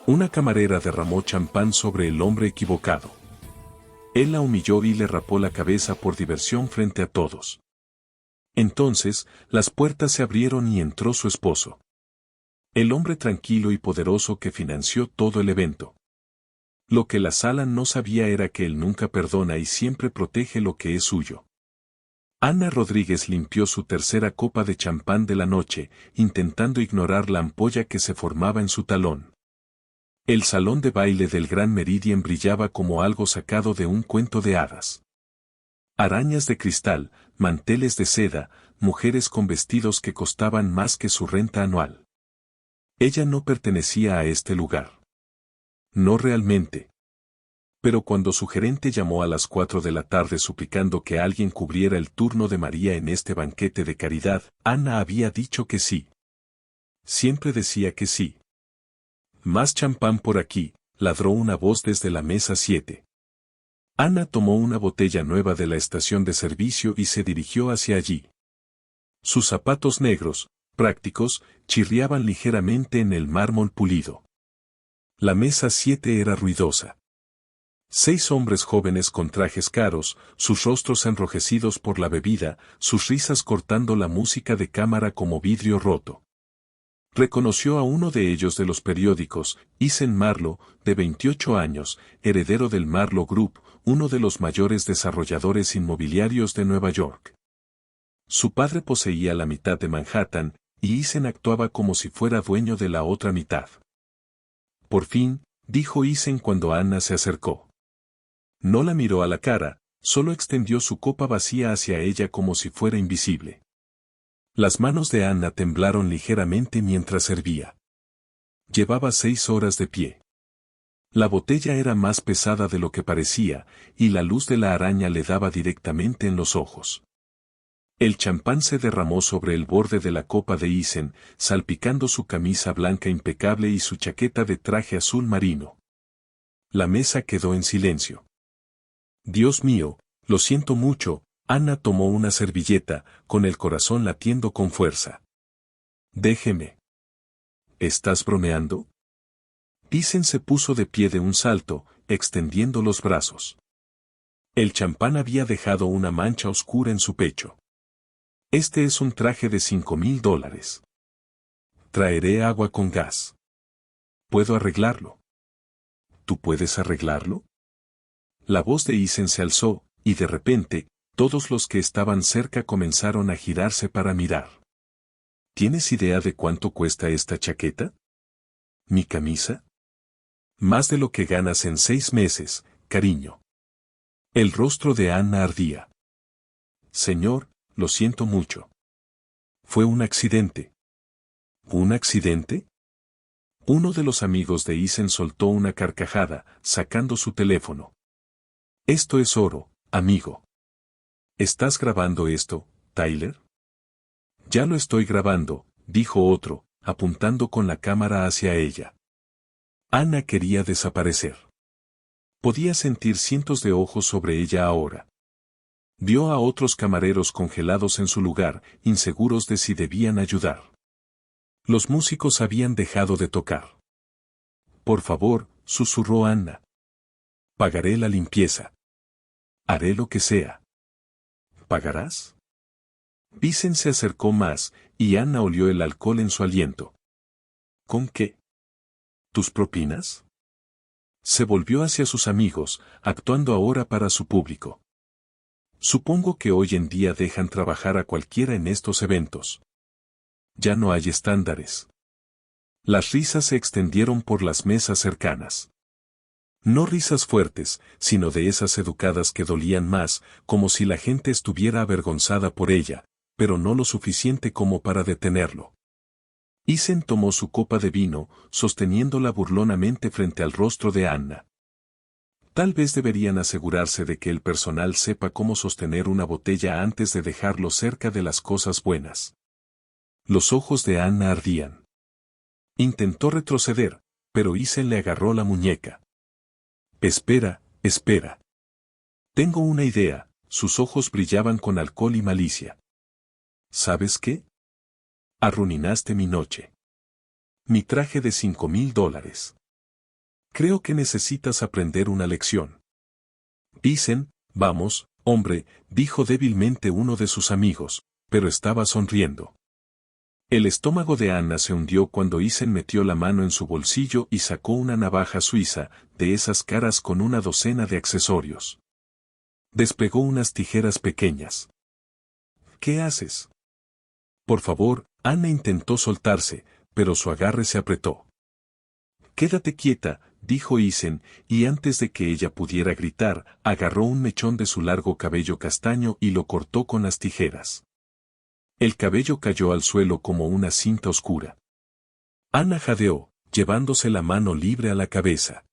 Una camarera derramó champán sobre el hombre equivocado. Él la humilló y le rapó la cabeza por diversión frente a todos. Entonces, las puertas se abrieron y entró su esposo. El hombre tranquilo y poderoso que financió todo el evento. Lo que la sala no sabía era que él nunca perdona y siempre protege lo que es suyo. Ana Rodríguez limpió su tercera copa de champán de la noche, intentando ignorar la ampolla que se formaba en su talón. El salón de baile del Gran Meridien brillaba como algo sacado de un cuento de hadas. Arañas de cristal, manteles de seda, mujeres con vestidos que costaban más que su renta anual. Ella no pertenecía a este lugar. No realmente. Pero cuando su gerente llamó a las 4 de la tarde suplicando que alguien cubriera el turno de María en este banquete de caridad, Ana había dicho que sí. Siempre decía que sí. Más champán por aquí, ladró una voz desde la mesa 7. Ana tomó una botella nueva de la estación de servicio y se dirigió hacia allí. Sus zapatos negros, prácticos, chirriaban ligeramente en el mármol pulido. La mesa 7 era ruidosa. 6 hombres jóvenes con trajes caros, sus rostros enrojecidos por la bebida, sus risas cortando la música de cámara como vidrio roto. Reconoció a uno de ellos de los periódicos, Eisen Marlowe, de 28 años, heredero del Marlowe Group, uno de los mayores desarrolladores inmobiliarios de Nueva York. Su padre poseía la mitad de Manhattan, y Eisen actuaba como si fuera dueño de la otra mitad. Por fin, dijo Eisen cuando Ana se acercó. No la miró a la cara, solo extendió su copa vacía hacia ella como si fuera invisible. Las manos de Ana temblaron ligeramente mientras servía. Llevaba 6 horas de pie. La botella era más pesada de lo que parecía, y la luz de la araña le daba directamente en los ojos. El champán se derramó sobre el borde de la copa de Eisen, salpicando su camisa blanca impecable y su chaqueta de traje azul marino. La mesa quedó en silencio. Dios mío, lo siento mucho. Ana tomó una servilleta, con el corazón latiendo con fuerza. Déjeme. ¿Estás bromeando? Eisen se puso de pie de un salto, extendiendo los brazos. El champán había dejado una mancha oscura en su pecho. Este es un traje de $5,000. Traeré agua con gas. ¿Puedo arreglarlo? ¿Tú puedes arreglarlo? La voz de Eisen se alzó, y de repente, todos los que estaban cerca comenzaron a girarse para mirar. ¿Tienes idea de cuánto cuesta esta chaqueta? ¿Mi camisa? Más de lo que ganas en 6 meses, cariño. El rostro de Ana ardía. Señor, lo siento mucho. Fue un accidente. ¿Un accidente? Uno de los amigos de Eisen soltó una carcajada, sacando su teléfono. Esto es oro, amigo. ¿Estás grabando esto, Tyler? Ya lo estoy grabando, dijo otro, apuntando con la cámara hacia ella. Ana quería desaparecer. Podía sentir cientos de ojos sobre ella ahora. Vio a otros camareros congelados en su lugar, inseguros de si debían ayudar. Los músicos habían dejado de tocar. Por favor, susurró Ana. Pagaré la limpieza. Haré lo que sea. ¿Pagarás? Eisen se acercó más, y Ana olió el alcohol en su aliento. ¿Con qué? ¿Tus propinas? Se volvió hacia sus amigos, actuando ahora para su público. Supongo que hoy en día dejan trabajar a cualquiera en estos eventos. Ya no hay estándares. Las risas se extendieron por las mesas cercanas. No risas fuertes, sino de esas educadas que dolían más, como si la gente estuviera avergonzada por ella, pero no lo suficiente como para detenerlo. Eisen tomó su copa de vino, sosteniéndola burlonamente frente al rostro de Anna. Tal vez deberían asegurarse de que el personal sepa cómo sostener una botella antes de dejarlo cerca de las cosas buenas. Los ojos de Anna ardían. Intentó retroceder, pero Eisen le agarró la muñeca. Espera, espera. Tengo una idea. Sus ojos brillaban con alcohol y malicia. ¿Sabes qué? Arruinaste mi noche. Mi traje de $5,000. Creo que necesitas aprender una lección. Isen, vamos, hombre, dijo débilmente uno de sus amigos, pero estaba sonriendo. El estómago de Anna se hundió cuando Isen metió la mano en su bolsillo y sacó una navaja suiza, de esas caras con una docena de accesorios. Despegó unas tijeras pequeñas. ¿Qué haces? Por favor, Anna intentó soltarse, pero su agarre se apretó. Quédate quieta, dijo Isen, y antes de que ella pudiera gritar, agarró un mechón de su largo cabello castaño y lo cortó con las tijeras. El cabello cayó al suelo como una cinta oscura. Anna jadeó, llevándose la mano libre a la cabeza.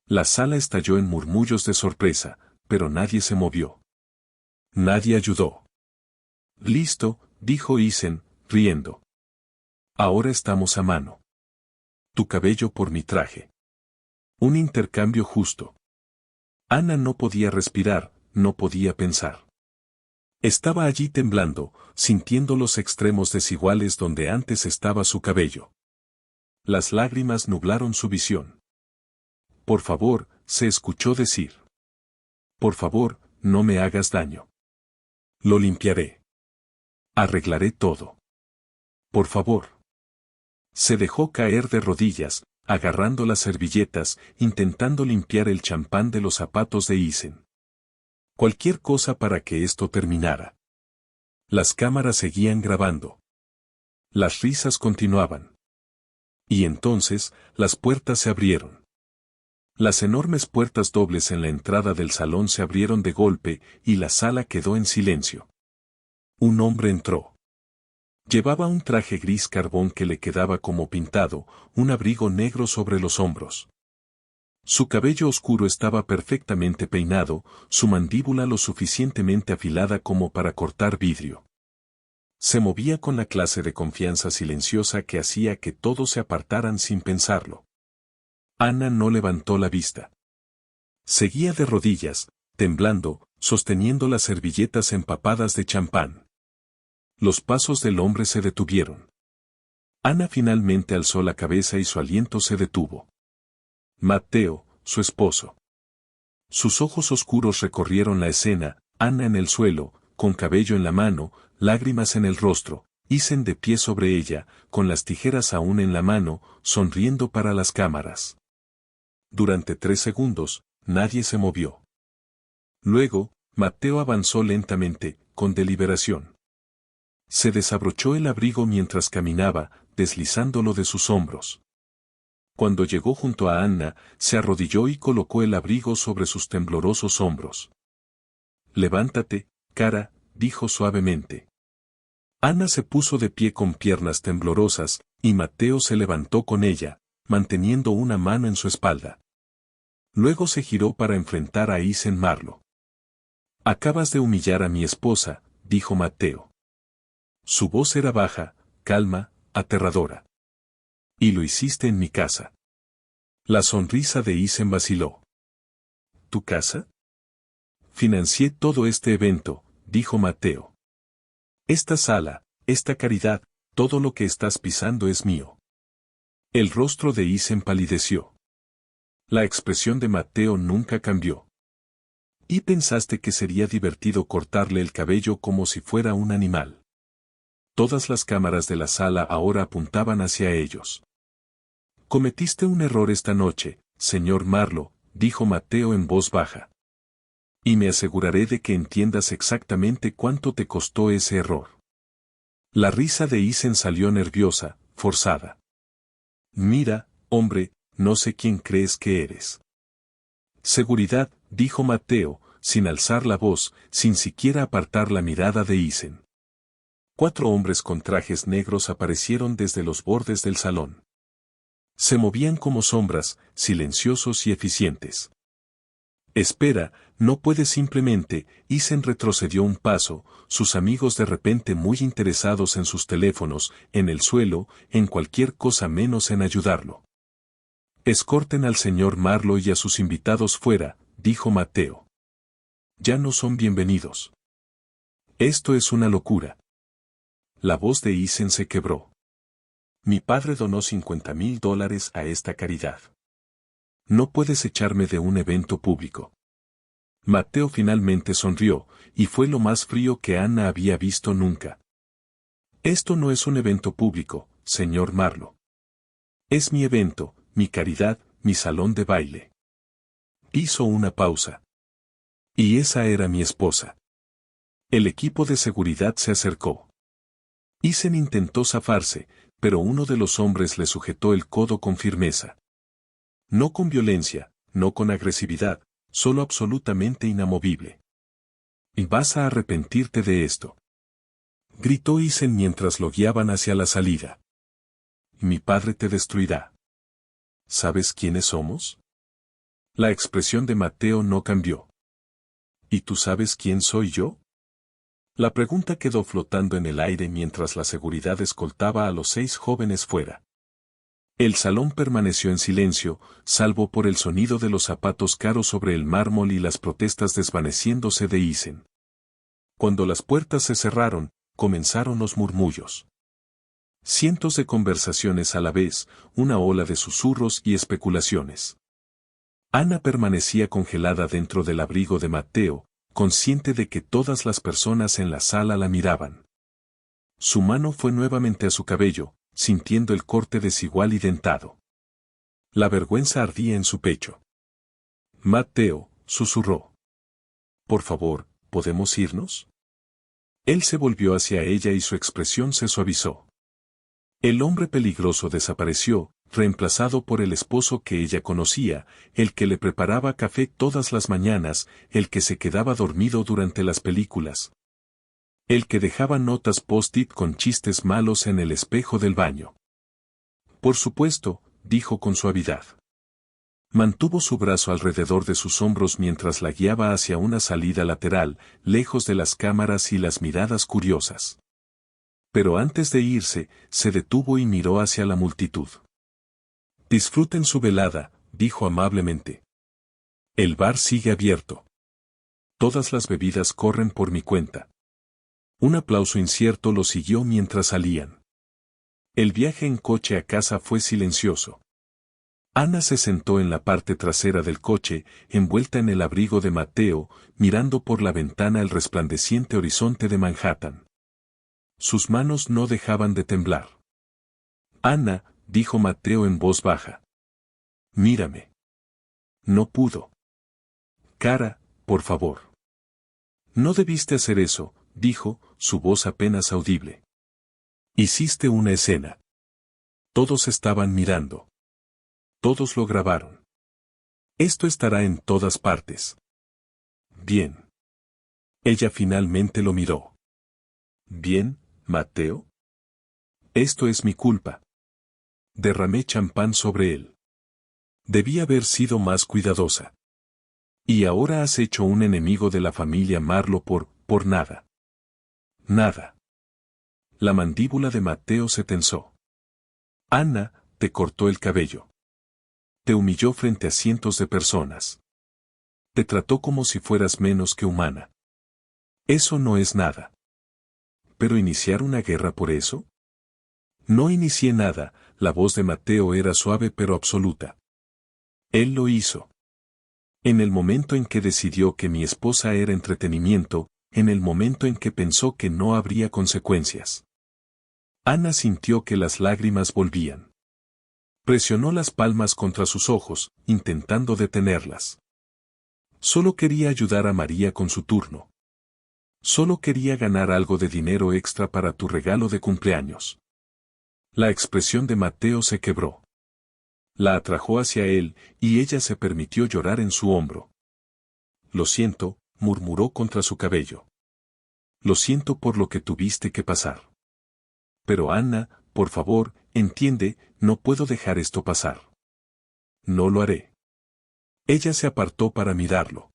La sala estalló en murmullos de sorpresa, pero nadie se movió. Nadie ayudó. Listo, dijo Isen, riendo. Ahora estamos a mano. Tu cabello por mi traje. Un intercambio justo. Anna no podía respirar, no podía pensar. Estaba allí temblando, sintiendo los extremos desiguales donde antes estaba su cabello. Las lágrimas nublaron su visión. Por favor, se escuchó decir. Por favor, no me hagas daño. Lo limpiaré. Arreglaré todo. Por favor. Se dejó caer de rodillas, agarrando las servilletas, intentando limpiar el champán de los zapatos de Isen. Cualquier cosa para que esto terminara. Las cámaras seguían grabando. Las risas continuaban. Y entonces, las puertas se abrieron. Las enormes puertas dobles en la entrada del salón se abrieron de golpe y la sala quedó en silencio. Un hombre entró. Llevaba un traje gris carbón que le quedaba como pintado, un abrigo negro sobre los hombros. Su cabello oscuro estaba perfectamente peinado, su mandíbula lo suficientemente afilada como para cortar vidrio. Se movía con la clase de confianza silenciosa que hacía que todos se apartaran sin pensarlo. Anna no levantó la vista. Seguía de rodillas, temblando, sosteniendo las servilletas empapadas de champán. Los pasos del hombre se detuvieron. Anna finalmente alzó la cabeza y su aliento se detuvo. Matteo, su esposo. Sus ojos oscuros recorrieron la escena, Anna en el suelo, con cabello en la mano, lágrimas en el rostro, Isen de pie sobre ella, con las tijeras aún en la mano, sonriendo para las cámaras. Durante 3 segundos, nadie se movió. Luego, Matteo avanzó lentamente, con deliberación. Se desabrochó el abrigo mientras caminaba, deslizándolo de sus hombros. Cuando llegó junto a Anna, se arrodilló y colocó el abrigo sobre sus temblorosos hombros. Levántate, cara, dijo suavemente. Anna se puso de pie con piernas temblorosas, y Matteo se levantó con ella, manteniendo una mano en su espalda. Luego se giró para enfrentar a Isen Marlowe. Acabas de humillar a mi esposa, dijo Matteo. Su voz era baja, calma, aterradora. Y lo hiciste en mi casa. La sonrisa de Isen vaciló. ¿Tu casa? Financié todo este evento, dijo Matteo. Esta sala, esta caridad, todo lo que estás pisando es mío. El rostro de Isen palideció. La expresión de Matteo nunca cambió. ¿Y pensaste que sería divertido cortarle el cabello como si fuera un animal? Todas las cámaras de la sala ahora apuntaban hacia ellos. Cometiste un error esta noche, señor Marlowe, dijo Matteo en voz baja. Y me aseguraré de que entiendas exactamente cuánto te costó ese error. La risa de Isen salió nerviosa, forzada. Mira, hombre, no sé quién crees que eres. Seguridad, dijo Matteo, sin alzar la voz, sin siquiera apartar la mirada de Isen. 4 hombres con trajes negros aparecieron desde los bordes del salón. Se movían como sombras, silenciosos y eficientes. Espera, no puedes simplemente, Isen retrocedió un paso, sus amigos de repente muy interesados en sus teléfonos, en el suelo, en cualquier cosa menos en ayudarlo. Escorten al señor Marlowe y a sus invitados fuera, dijo Matteo. Ya no son bienvenidos. Esto es una locura. La voz de Isen se quebró. Mi padre donó $50,000 a esta caridad. No puedes echarme de un evento público. Mateo finalmente sonrió, y fue lo más frío que Anna había visto nunca. Esto no es un evento público, señor Marlowe. Es mi evento, mi caridad, mi salón de baile. Hizo una pausa. Y esa era mi esposa. El equipo de seguridad se acercó. Isen intentó zafarse, pero uno de los hombres le sujetó el codo con firmeza. No con violencia, no con agresividad, solo absolutamente inamovible. Y vas a arrepentirte de esto. Gritó Isen mientras lo guiaban hacia la salida. Mi padre te destruirá. ¿Sabes quiénes somos? La expresión de Mateo no cambió. ¿Y tú sabes quién soy yo? La pregunta quedó flotando en el aire mientras la seguridad escoltaba a los 6 jóvenes fuera. El salón permaneció en silencio, salvo por el sonido de los zapatos caros sobre el mármol y las protestas desvaneciéndose de Isen. Cuando las puertas se cerraron, comenzaron los murmullos. Cientos de conversaciones a la vez, una ola de susurros y especulaciones. Anna permanecía congelada dentro del abrigo de Mateo, consciente de que todas las personas en la sala la miraban. Su mano fue nuevamente a su cabello, sintiendo el corte desigual y dentado. La vergüenza ardía en su pecho. Mateo, susurró. Por favor, ¿podemos irnos? Él se volvió hacia ella y su expresión se suavizó. El hombre peligroso desapareció, reemplazado por el esposo que ella conocía, el que le preparaba café todas las mañanas, el que se quedaba dormido durante las películas. El que dejaba notas post-it con chistes malos en el espejo del baño. Por supuesto, dijo con suavidad. Mantuvo su brazo alrededor de sus hombros mientras la guiaba hacia una salida lateral, lejos de las cámaras y las miradas curiosas. Pero antes de irse, se detuvo y miró hacia la multitud. Disfruten su velada, dijo amablemente. El bar sigue abierto. Todas las bebidas corren por mi cuenta. Un aplauso incierto lo siguió mientras salían. El viaje en coche a casa fue silencioso. Anna se sentó en la parte trasera del coche, envuelta en el abrigo de Mateo, mirando por la ventana el resplandeciente horizonte de Manhattan. Sus manos no dejaban de temblar. Anna, dijo Mateo en voz baja. Mírame. No pudo. Cara, por favor. No debiste hacer eso, dijo, su voz apenas audible. Hiciste una escena. Todos estaban mirando. Todos lo grabaron. Esto estará en todas partes. Bien. Ella finalmente lo miró. Bien, Mateo. Esto es mi culpa. Derramé champán sobre él. Debí haber sido más cuidadosa. Y ahora has hecho un enemigo de la familia Marlowe por nada. Nada. La mandíbula de Mateo se tensó. Anna, te cortó el cabello. Te humilló frente a cientos de personas. Te trató como si fueras menos que humana. Eso no es nada. ¿Pero iniciar una guerra por eso? No inicié nada, la voz de Mateo era suave pero absoluta. Él lo hizo. En el momento en que decidió que mi esposa era entretenimiento, en el momento en que pensó que no habría consecuencias. Anna sintió que las lágrimas volvían. Presionó las palmas contra sus ojos, intentando detenerlas. Solo quería ayudar a María con su turno. Solo quería ganar algo de dinero extra para tu regalo de cumpleaños. La expresión de Mateo se quebró. La atrajo hacia él, y ella se permitió llorar en su hombro. Lo siento, murmuró contra su cabello. Lo siento por lo que tuviste que pasar. Pero Anna, por favor, entiende, no puedo dejar esto pasar. No lo haré. Ella se apartó para mirarlo.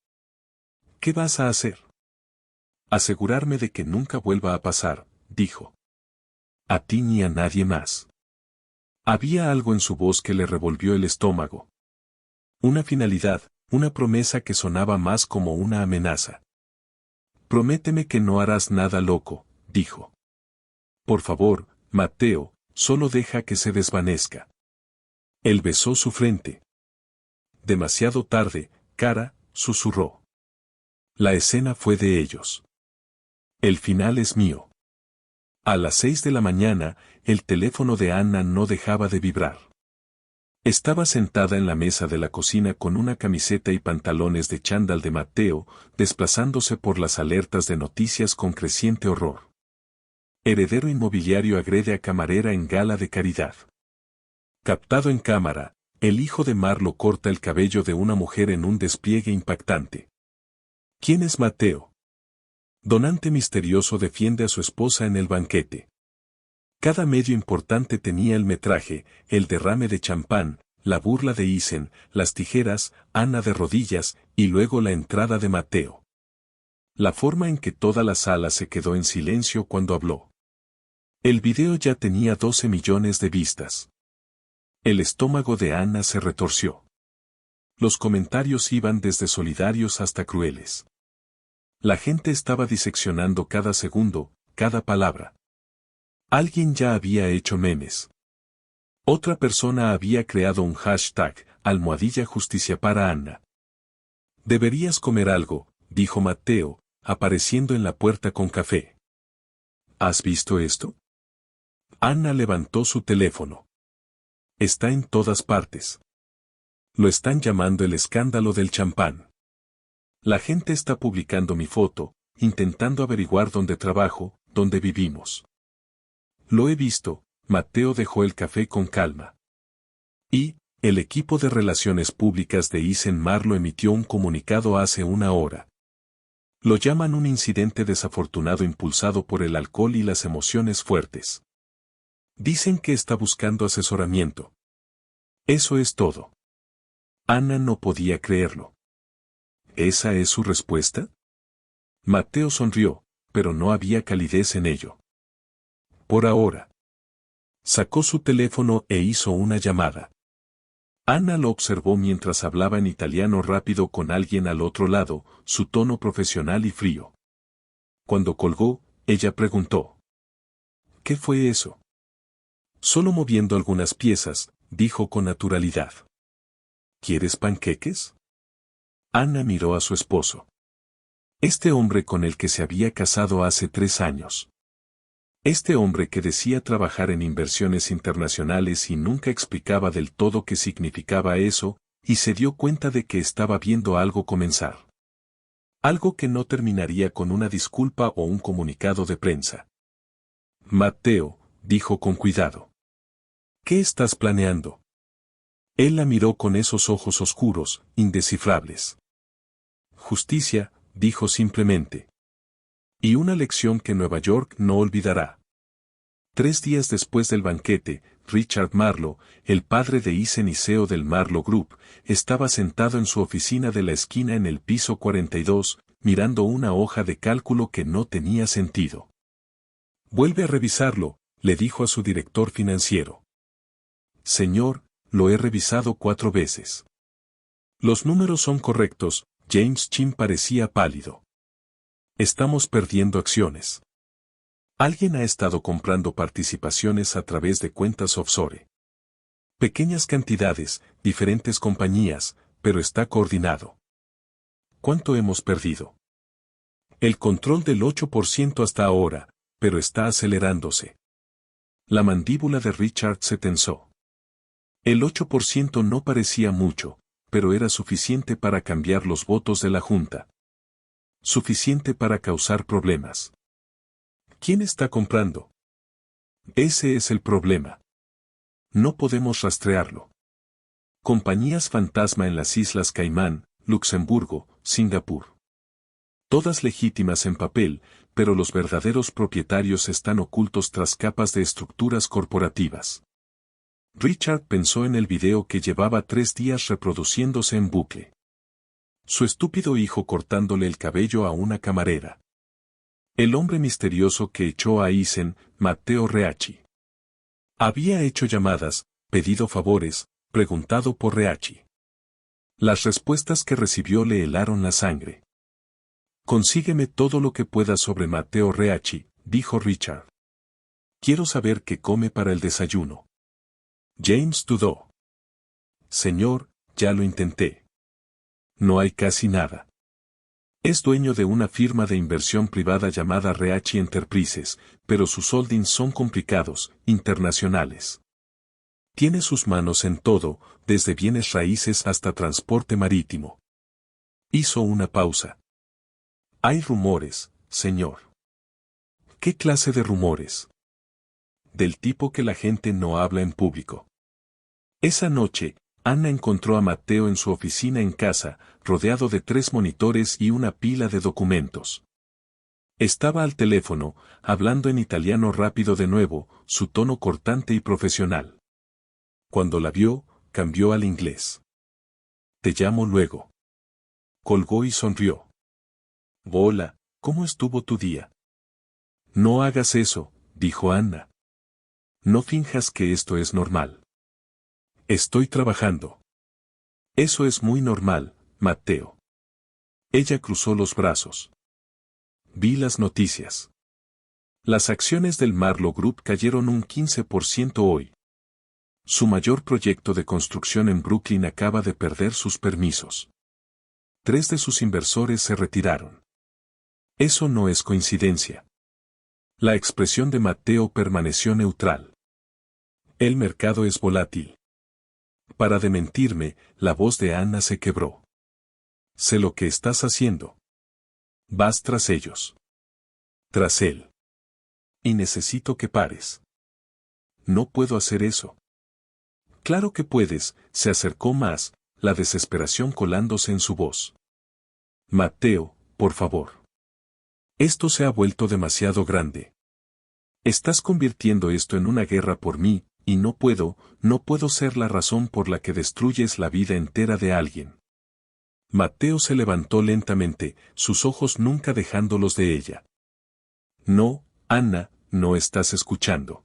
¿Qué vas a hacer? Asegurarme de que nunca vuelva a pasar, dijo. A ti ni a nadie más. Había algo en su voz que le revolvió el estómago. Una finalidad, una promesa que sonaba más como una amenaza. Prométeme que no harás nada loco, dijo. Por favor, Mateo, solo deja que se desvanezca. Él besó su frente. demasiado tarde, cara, susurró. La escena fue de ellos. El final es mío. A las 6 de la mañana, el teléfono de Anna no dejaba de vibrar. Estaba sentada en la mesa de la cocina con una camiseta y pantalones de chándal de Matteo, desplazándose por las alertas de noticias con creciente horror. Heredero inmobiliario agrede a camarera en gala de caridad. Captado en cámara, el hijo de Marlo corta el cabello de una mujer en un despliegue impactante. ¿Quién es Matteo? Donante misterioso defiende a su esposa en el banquete. Cada medio importante tenía el metraje, el derrame de champán, la burla de Isen, las tijeras, Anna de rodillas, y luego la entrada de Matteo. La forma en que toda la sala se quedó en silencio cuando habló. El video ya tenía 12 millones de vistas. El estómago de Anna se retorció. Los comentarios iban desde solidarios hasta crueles. La gente estaba diseccionando cada segundo, cada palabra. Alguien ya había hecho memes. Otra persona había creado un hashtag, #justicia para Anna. Deberías comer algo, dijo Matteo, apareciendo en la puerta con café. ¿Has visto esto? Anna levantó su teléfono. Está en todas partes. Lo están llamando el escándalo del champán. La gente está publicando mi foto, intentando averiguar dónde trabajo, dónde vivimos. Lo he visto, Matteo dejó el café con calma. Y, el equipo de relaciones públicas de Isen Marlo emitió un comunicado hace una hora. Lo llaman un incidente desafortunado impulsado por el alcohol y las emociones fuertes. Dicen que está buscando asesoramiento. Eso es todo. Anna no podía creerlo. ¿Esa es su respuesta? Matteo sonrió, pero no había calidez en ello. Por ahora. Sacó su teléfono e hizo una llamada. Anna lo observó mientras hablaba en italiano rápido con alguien al otro lado, su tono profesional y frío. Cuando colgó, ella preguntó. ¿Qué fue eso? Solo moviendo algunas piezas, dijo con naturalidad. ¿Quieres panqueques? Anna miró a su esposo. Este hombre con el que se había casado hace 3 años. Este hombre que decía trabajar en inversiones internacionales y nunca explicaba del todo qué significaba eso, y se dio cuenta de que estaba viendo algo comenzar. Algo que no terminaría con una disculpa o un comunicado de prensa. Matteo, dijo con cuidado. ¿Qué estás planeando? Él la miró con esos ojos oscuros, indescifrables. Justicia, dijo simplemente. Y una lección que Nueva York no olvidará. 3 días después del banquete, Richard Marlo, el padre de Isen y CEO del Marlo Group, estaba sentado en su oficina de la esquina en el piso 42, mirando una hoja de cálculo que no tenía sentido. Vuelve a revisarlo, le dijo a su director financiero. Señor, lo he revisado 4 veces. Los números son correctos, James Chin parecía pálido. Estamos perdiendo acciones. Alguien ha estado comprando participaciones a través de cuentas offshore. Pequeñas cantidades, diferentes compañías, pero está coordinado. ¿Cuánto hemos perdido? El control del 8% hasta ahora, pero está acelerándose. La mandíbula de Richard se tensó. El 8% no parecía mucho, pero era suficiente para cambiar los votos de la Junta. Suficiente para causar problemas. ¿Quién está comprando? Ese es el problema. No podemos rastrearlo. Compañías fantasma en las Islas Caimán, Luxemburgo, Singapur. Todas legítimas en papel, pero los verdaderos propietarios están ocultos tras capas de estructuras corporativas. Richard pensó en el video que llevaba 3 días reproduciéndose en bucle. Su estúpido hijo cortándole el cabello a una camarera. El hombre misterioso que echó a Isen, Matteo Reacci. Había hecho llamadas, pedido favores, preguntado por Reacci. Las respuestas que recibió le helaron la sangre. Consígueme todo lo que puedas sobre Matteo Reacci, dijo Richard. Quiero saber qué come para el desayuno. James dudó. Señor, ya lo intenté. No hay casi nada. Es dueño de una firma de inversión privada llamada Reachi Enterprises, pero sus holdings son complicados, internacionales. Tiene sus manos en todo, desde bienes raíces hasta transporte marítimo. Hizo una pausa. Hay rumores, señor. ¿Qué clase de rumores? Del tipo que la gente no habla en público. Esa noche, Anna encontró a Matteo en su oficina en casa, rodeado de 3 monitores y una pila de documentos. Estaba al teléfono, hablando en italiano rápido de nuevo, su tono cortante y profesional. Cuando la vio, cambió al inglés. Te llamo luego. Colgó y sonrió. Hola, ¿cómo estuvo tu día? No hagas eso, dijo Anna. No finjas que esto es normal. Estoy trabajando. Eso es muy normal, Matteo. Ella cruzó los brazos. Vi las noticias. Las acciones del Marlowe Group cayeron un 15% hoy. Su mayor proyecto de construcción en Brooklyn acaba de perder sus permisos. 3 de sus inversores se retiraron. Eso no es coincidencia. La expresión de Matteo permaneció neutral. El mercado es volátil. Para desmentirme, la voz de Anna se quebró. Sé lo que estás haciendo. Vas tras ellos. Tras él. Y necesito que pares. No puedo hacer eso. Claro que puedes, se acercó más, la desesperación colándose en su voz. Matteo, por favor. Esto se ha vuelto demasiado grande. Estás convirtiendo esto en una guerra por mí, y no puedo ser la razón por la que destruyes la vida entera de alguien. Matteo se levantó lentamente, sus ojos nunca dejándolos de ella. No, Anna, no estás escuchando.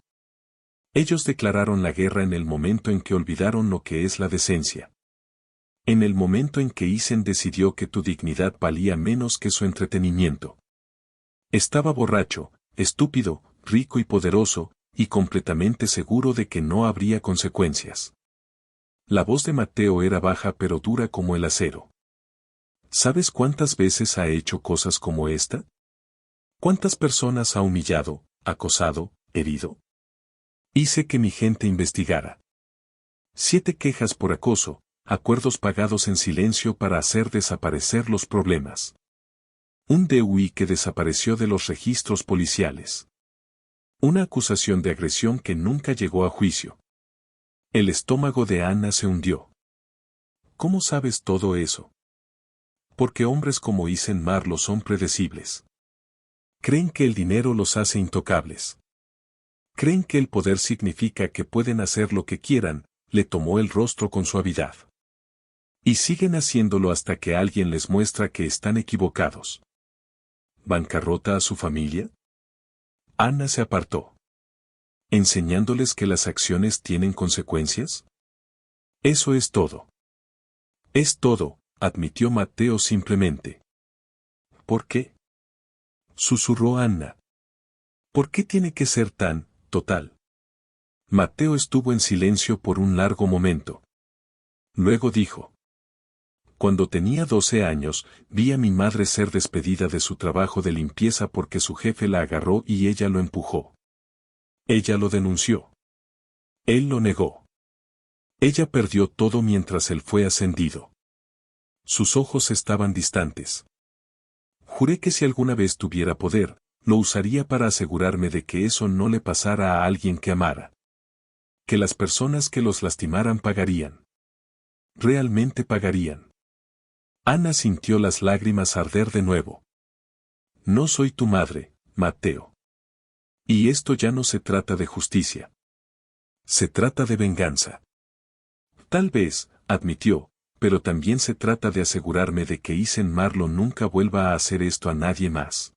Ellos declararon la guerra en el momento en que olvidaron lo que es la decencia. En el momento en que Isen decidió que tu dignidad valía menos que su entretenimiento. Estaba borracho, estúpido, rico y poderoso, y completamente seguro de que no habría consecuencias. La voz de Matteo era baja pero dura como el acero. ¿Sabes cuántas veces ha hecho cosas como esta? ¿Cuántas personas ha humillado, acosado, herido? Hice que mi gente investigara. 7 quejas por acoso, acuerdos pagados en silencio para hacer desaparecer los problemas. Un DUI que desapareció de los registros policiales. Una acusación de agresión que nunca llegó a juicio. El estómago de Anna se hundió. ¿Cómo sabes todo eso? Porque hombres como Isen Marlowe son predecibles. Creen que el dinero los hace intocables. Creen que el poder significa que pueden hacer lo que quieran, le tomó el rostro con suavidad. Y siguen haciéndolo hasta que alguien les muestra que están equivocados. ¿Bancarrota a su familia? Anna se apartó. ¿Enseñándoles que las acciones tienen consecuencias? Eso es todo. Es todo, admitió Matteo simplemente. ¿Por qué? Susurró Anna. ¿Por qué tiene que ser tan total? Matteo estuvo en silencio por un largo momento. Luego dijo. Cuando tenía 12 años, vi a mi madre ser despedida de su trabajo de limpieza porque su jefe la agarró y ella lo empujó. Ella lo denunció. Él lo negó. Ella perdió todo mientras él fue ascendido. Sus ojos estaban distantes. Juré que si alguna vez tuviera poder, lo usaría para asegurarme de que eso no le pasara a alguien que amara. Que las personas que los lastimaran pagarían. Realmente pagarían. Anna sintió las lágrimas arder de nuevo. No soy tu madre, Matteo. Y esto ya no se trata de justicia. Se trata de venganza. Tal vez, admitió, pero también se trata de asegurarme de que Isen Marlowe nunca vuelva a hacer esto a nadie más.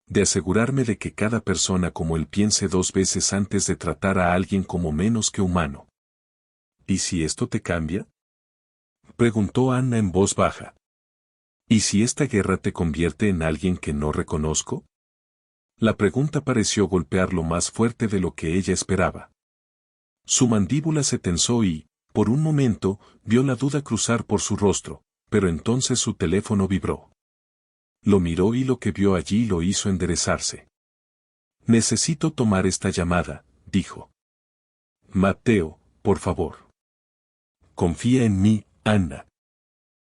De asegurarme de que cada persona como él piense 2 veces antes de tratar a alguien como menos que humano. ¿Y si esto te cambia? Preguntó Anna en voz baja. ¿Y si esta guerra te convierte en alguien que no reconozco? La pregunta pareció golpearlo más fuerte de lo que ella esperaba. Su mandíbula se tensó y, Por un momento, vio la duda cruzar por su rostro, pero entonces su teléfono vibró. Lo miró y lo que vio allí lo hizo enderezarse. Necesito tomar esta llamada, dijo. Mateo, por favor. Confía en mí, Anna.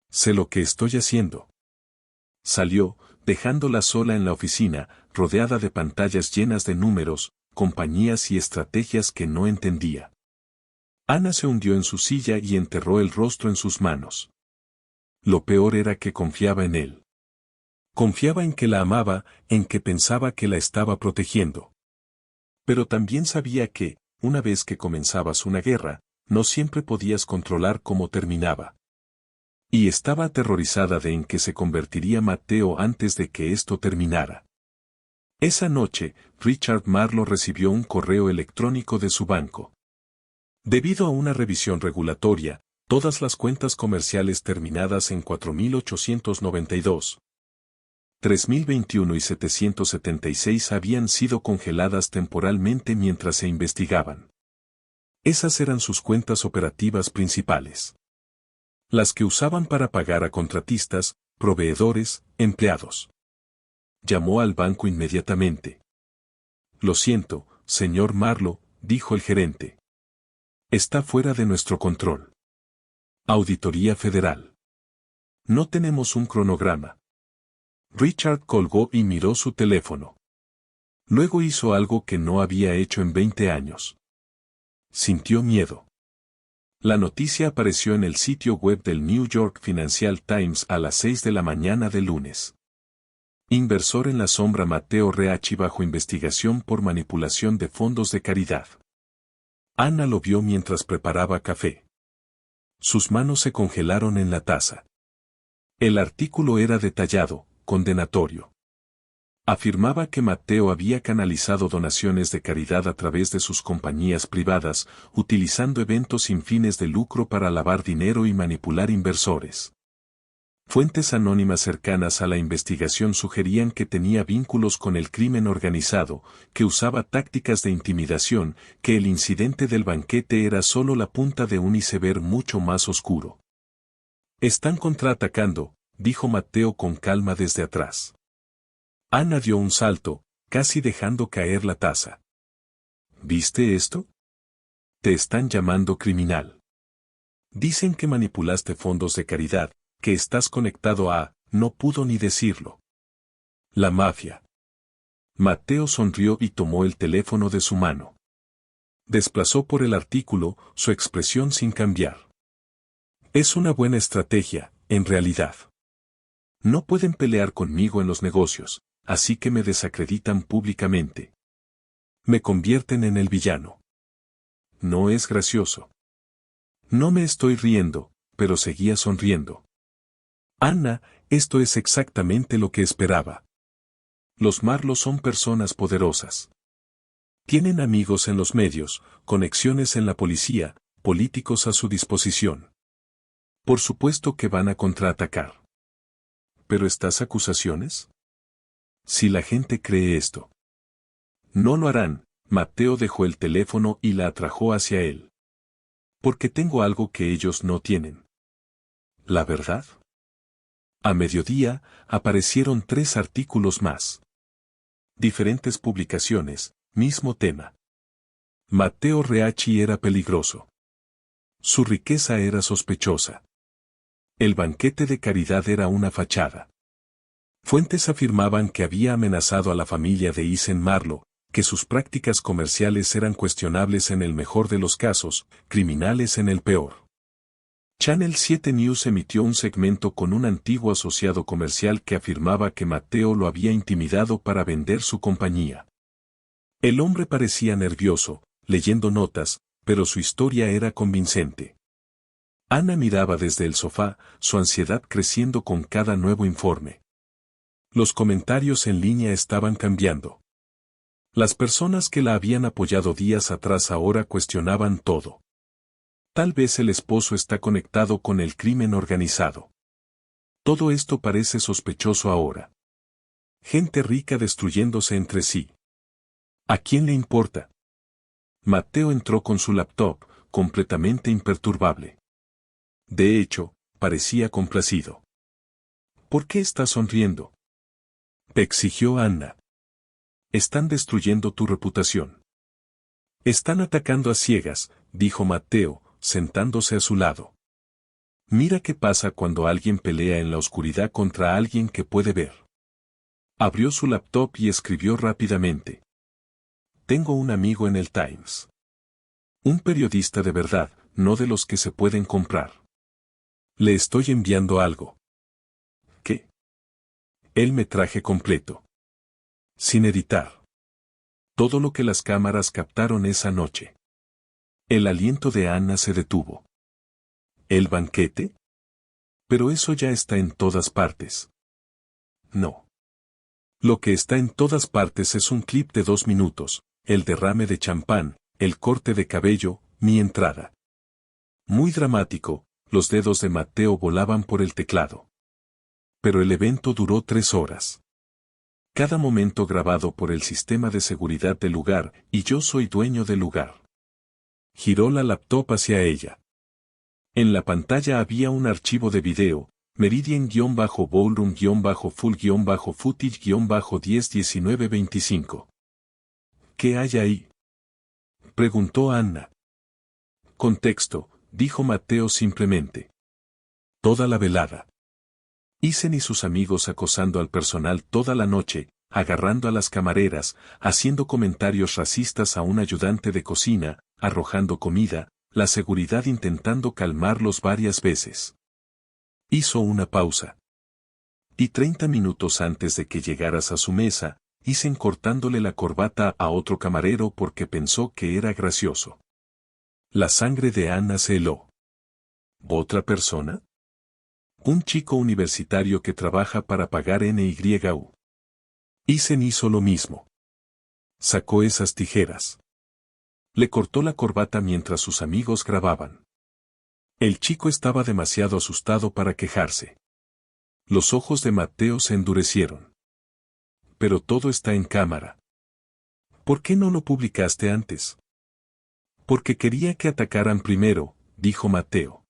Sé lo que estoy haciendo. Salió, dejándola sola en la oficina, rodeada de pantallas llenas de números, compañías y estrategias que no entendía. Ana se hundió en su silla y enterró el rostro en sus manos. Lo peor era que confiaba en él. Confiaba en que la amaba, en que pensaba que la estaba protegiendo. Pero también sabía que, una vez que comenzabas una guerra, no siempre podías controlar cómo terminaba. Y estaba aterrorizada de en que se convertiría Mateo antes de que esto terminara. Esa noche, Richard Marlowe recibió un correo electrónico de su banco. Debido a una revisión regulatoria, todas las cuentas comerciales terminadas en 4892, 3021 y 776 habían sido congeladas temporalmente mientras se investigaban. Esas eran sus cuentas operativas principales. Las que usaban para pagar a contratistas, proveedores, empleados. Llamó al banco inmediatamente. Lo siento, señor Marlowe, dijo el gerente. Está fuera de nuestro control. Auditoría Federal. No tenemos un cronograma. Richard colgó y miró su teléfono. Luego hizo algo que no había hecho en 20 años. Sintió miedo. La noticia apareció en el sitio web del New York Financial Times a las 6 de la mañana del lunes. Inversor en la sombra Mateo Reacci bajo investigación por manipulación de fondos de caridad. Ana lo vio mientras preparaba café. Sus manos se congelaron en la taza. El artículo era detallado, condenatorio. Afirmaba que Mateo había canalizado donaciones de caridad a través de sus compañías privadas, utilizando eventos sin fines de lucro para lavar dinero y manipular inversores. Fuentes anónimas cercanas a la investigación sugerían que tenía vínculos con el crimen organizado, que usaba tácticas de intimidación, que el incidente del banquete era solo la punta de un iceberg mucho más oscuro. Están contraatacando, dijo Mateo con calma desde atrás. Ana dio un salto, casi dejando caer la taza. ¿Viste esto? Te están llamando criminal. Dicen que manipulaste fondos de caridad, que estás conectado a, no pudo ni decirlo. La mafia. Mateo sonrió y tomó el teléfono de su mano. Desplazó por el artículo, su expresión sin cambiar. Es una buena estrategia, en realidad. No pueden pelear conmigo en los negocios, así que me desacreditan públicamente. Me convierten en el villano. No es gracioso. No me estoy riendo, pero seguía sonriendo. Ana, esto es exactamente lo que esperaba. Los Marlowe son personas poderosas. Tienen amigos en los medios, conexiones en la policía, políticos a su disposición. Por supuesto que van a contraatacar. ¿Pero estas acusaciones? Si la gente cree esto. No lo harán, Mateo dejó el teléfono y la atrajo hacia él. Porque tengo algo que ellos no tienen. ¿La verdad? A mediodía, aparecieron 3 artículos más. Diferentes publicaciones, mismo tema. Mateo Reacci era peligroso. Su riqueza era sospechosa. El banquete de caridad era una fachada. Fuentes afirmaban que había amenazado a la familia de Isen Marlowe, que sus prácticas comerciales eran cuestionables en el mejor de los casos, criminales en el peor. Channel 7 News emitió un segmento con un antiguo asociado comercial que afirmaba que Mateo lo había intimidado para vender su compañía. El hombre parecía nervioso, leyendo notas, pero su historia era convincente. Ana miraba desde el sofá, su ansiedad creciendo con cada nuevo informe. Los comentarios en línea estaban cambiando. Las personas que la habían apoyado días atrás ahora cuestionaban todo. Tal vez el esposo está conectado con el crimen organizado. Todo esto parece sospechoso ahora. Gente rica destruyéndose entre sí. ¿A quién le importa? Mateo entró con su laptop, completamente imperturbable. De hecho, parecía complacido. ¿Por qué estás sonriendo?, exigió Anna. Están destruyendo tu reputación. Están atacando a ciegas, dijo Matteo, sentándose a su lado. Mira qué pasa cuando alguien pelea en la oscuridad contra alguien que puede ver. Abrió su laptop y escribió rápidamente. Tengo un amigo en el Times. Un periodista de verdad, no de los que se pueden comprar. Le estoy enviando algo. ¿Qué? El metraje completo. Sin editar. Todo lo que las cámaras captaron esa noche. El aliento de Anna se detuvo. ¿El banquete? Pero eso ya está en todas partes. No. Lo que está en todas partes es un clip de 2 minutos, el derrame de champán, el corte de cabello, mi entrada. Muy dramático, los dedos de Matteo volaban por el teclado. Pero el evento duró 3 horas. Cada momento grabado por el sistema de seguridad del lugar, y yo soy dueño del lugar. Giró la laptop hacia ella. En la pantalla había un archivo de video, Meridian-Ballroom-Full-Footage-10-1925. ¿Qué hay ahí?, preguntó Anna. Contexto, dijo Matteo simplemente. Toda la velada. Isen y sus amigos acosando al personal toda la noche, agarrando a las camareras, haciendo comentarios racistas a un ayudante de cocina, arrojando comida, la seguridad intentando calmarlos varias veces. Hizo una pausa. Y 30 minutos antes de que llegaras a su mesa, Isen cortándole la corbata a otro camarero porque pensó que era gracioso. La sangre de Anna se heló. ¿Otra persona? Un chico universitario que trabaja para pagar NYU. Isen hizo lo mismo. Sacó esas tijeras. Le cortó la corbata mientras sus amigos grababan. El chico estaba demasiado asustado para quejarse. Los ojos de Matteo se endurecieron. Pero todo está en cámara. ¿Por qué no lo publicaste antes? Porque quería que atacaran primero, dijo Matteo.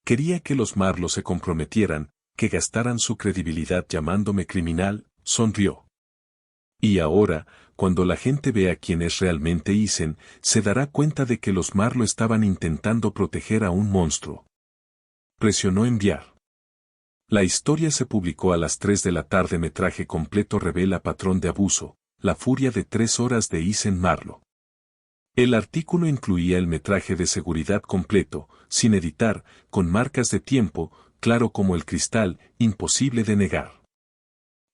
Quería que los Marlo se comprometieran, que gastaran su credibilidad llamándome criminal, sonrió. Y ahora, cuando la gente vea quién es realmente Isen, se dará cuenta de que los Marlo estaban intentando proteger a un monstruo. Presionó enviar. La historia se publicó a las 3 de la tarde. Metraje completo revela patrón de abuso, la furia de 3 horas de Isen Marlo. El artículo incluía el metraje de seguridad completo, sin editar, con marcas de tiempo, claro como el cristal, imposible de negar.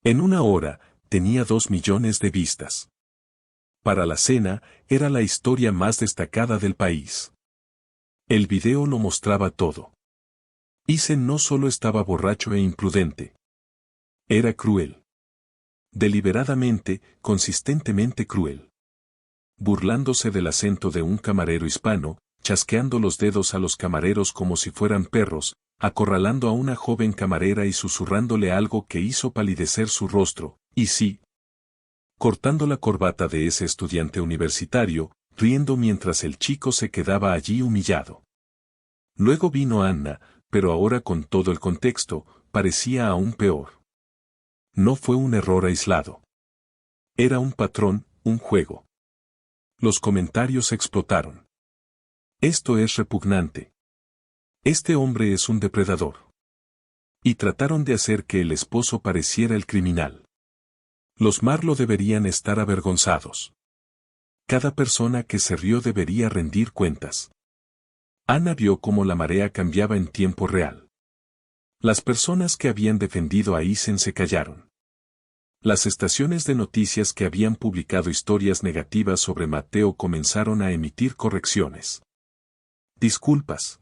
En 1 hora, tenía 2 millones de vistas. Para la cena, era la historia más destacada del país. El video lo mostraba todo. Isen no solo estaba borracho e imprudente. Era cruel. Deliberadamente, consistentemente cruel. Burlándose del acento de un camarero hispano, chasqueando los dedos a los camareros como si fueran perros, acorralando a una joven camarera y susurrándole algo que hizo palidecer su rostro, y sí, cortando la corbata de ese estudiante universitario, riendo mientras el chico se quedaba allí humillado. Luego vino Anna, pero ahora con todo el contexto, parecía aún peor. No fue un error aislado. Era un patrón, un juego. Los comentarios explotaron. Esto es repugnante. Este hombre es un depredador. Y trataron de hacer que el esposo pareciera el criminal. Los Marlo deberían estar avergonzados. Cada persona que se rió debería rendir cuentas. Anna vio cómo la marea cambiaba en tiempo real. Las personas que habían defendido a Isen se callaron. Las estaciones de noticias que habían publicado historias negativas sobre Matteo comenzaron a emitir correcciones. Disculpas.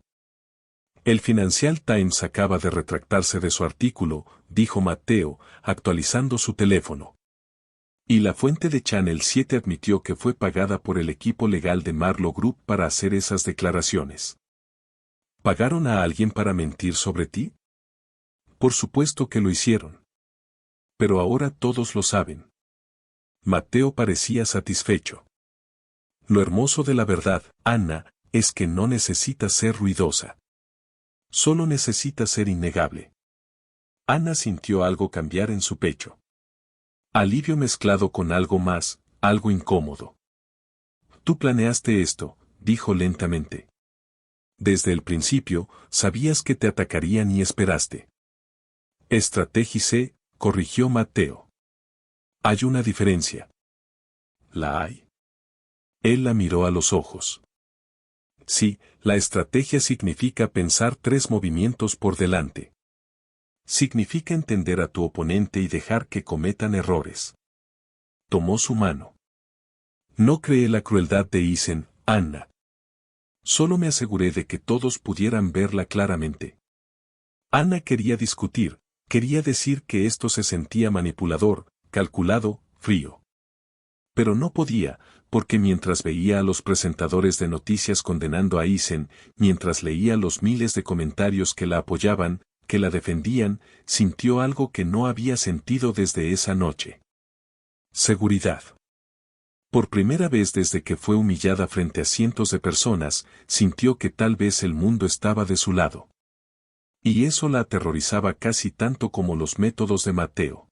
El Financial Times acaba de retractarse de su artículo, dijo Matteo, actualizando su teléfono. Y la fuente de Channel 7 admitió que fue pagada por el equipo legal de Marlo Group para hacer esas declaraciones. ¿Pagaron a alguien para mentir sobre ti? Por supuesto que lo hicieron. Pero ahora todos lo saben. Matteo parecía satisfecho. Lo hermoso de la verdad, Anna, es que no necesita ser ruidosa. Solo necesita ser innegable. Anna sintió algo cambiar en su pecho. Alivio mezclado con algo más, algo incómodo. Tú planeaste esto, dijo lentamente. Desde el principio, sabías que te atacarían y esperaste. Estrategicé, corrigió Mateo. Hay una diferencia. ¿La hay? Él la miró a los ojos. Sí, la estrategia significa pensar 3 movimientos por delante. Significa entender a tu oponente y dejar que cometan errores. Tomó su mano. No creé la crueldad de Isen, Anna. Solo me aseguré de que todos pudieran verla claramente. Anna quería discutir, quería decir que esto se sentía manipulador, calculado, frío. Pero no podía, porque mientras veía a los presentadores de noticias condenando a Isen, mientras leía los miles de comentarios que la apoyaban, que la defendían, sintió algo que no había sentido desde esa noche. Seguridad. Por primera vez desde que fue humillada frente a cientos de personas, sintió que tal vez el mundo estaba de su lado. Y eso la aterrorizaba casi tanto como los métodos de Mateo.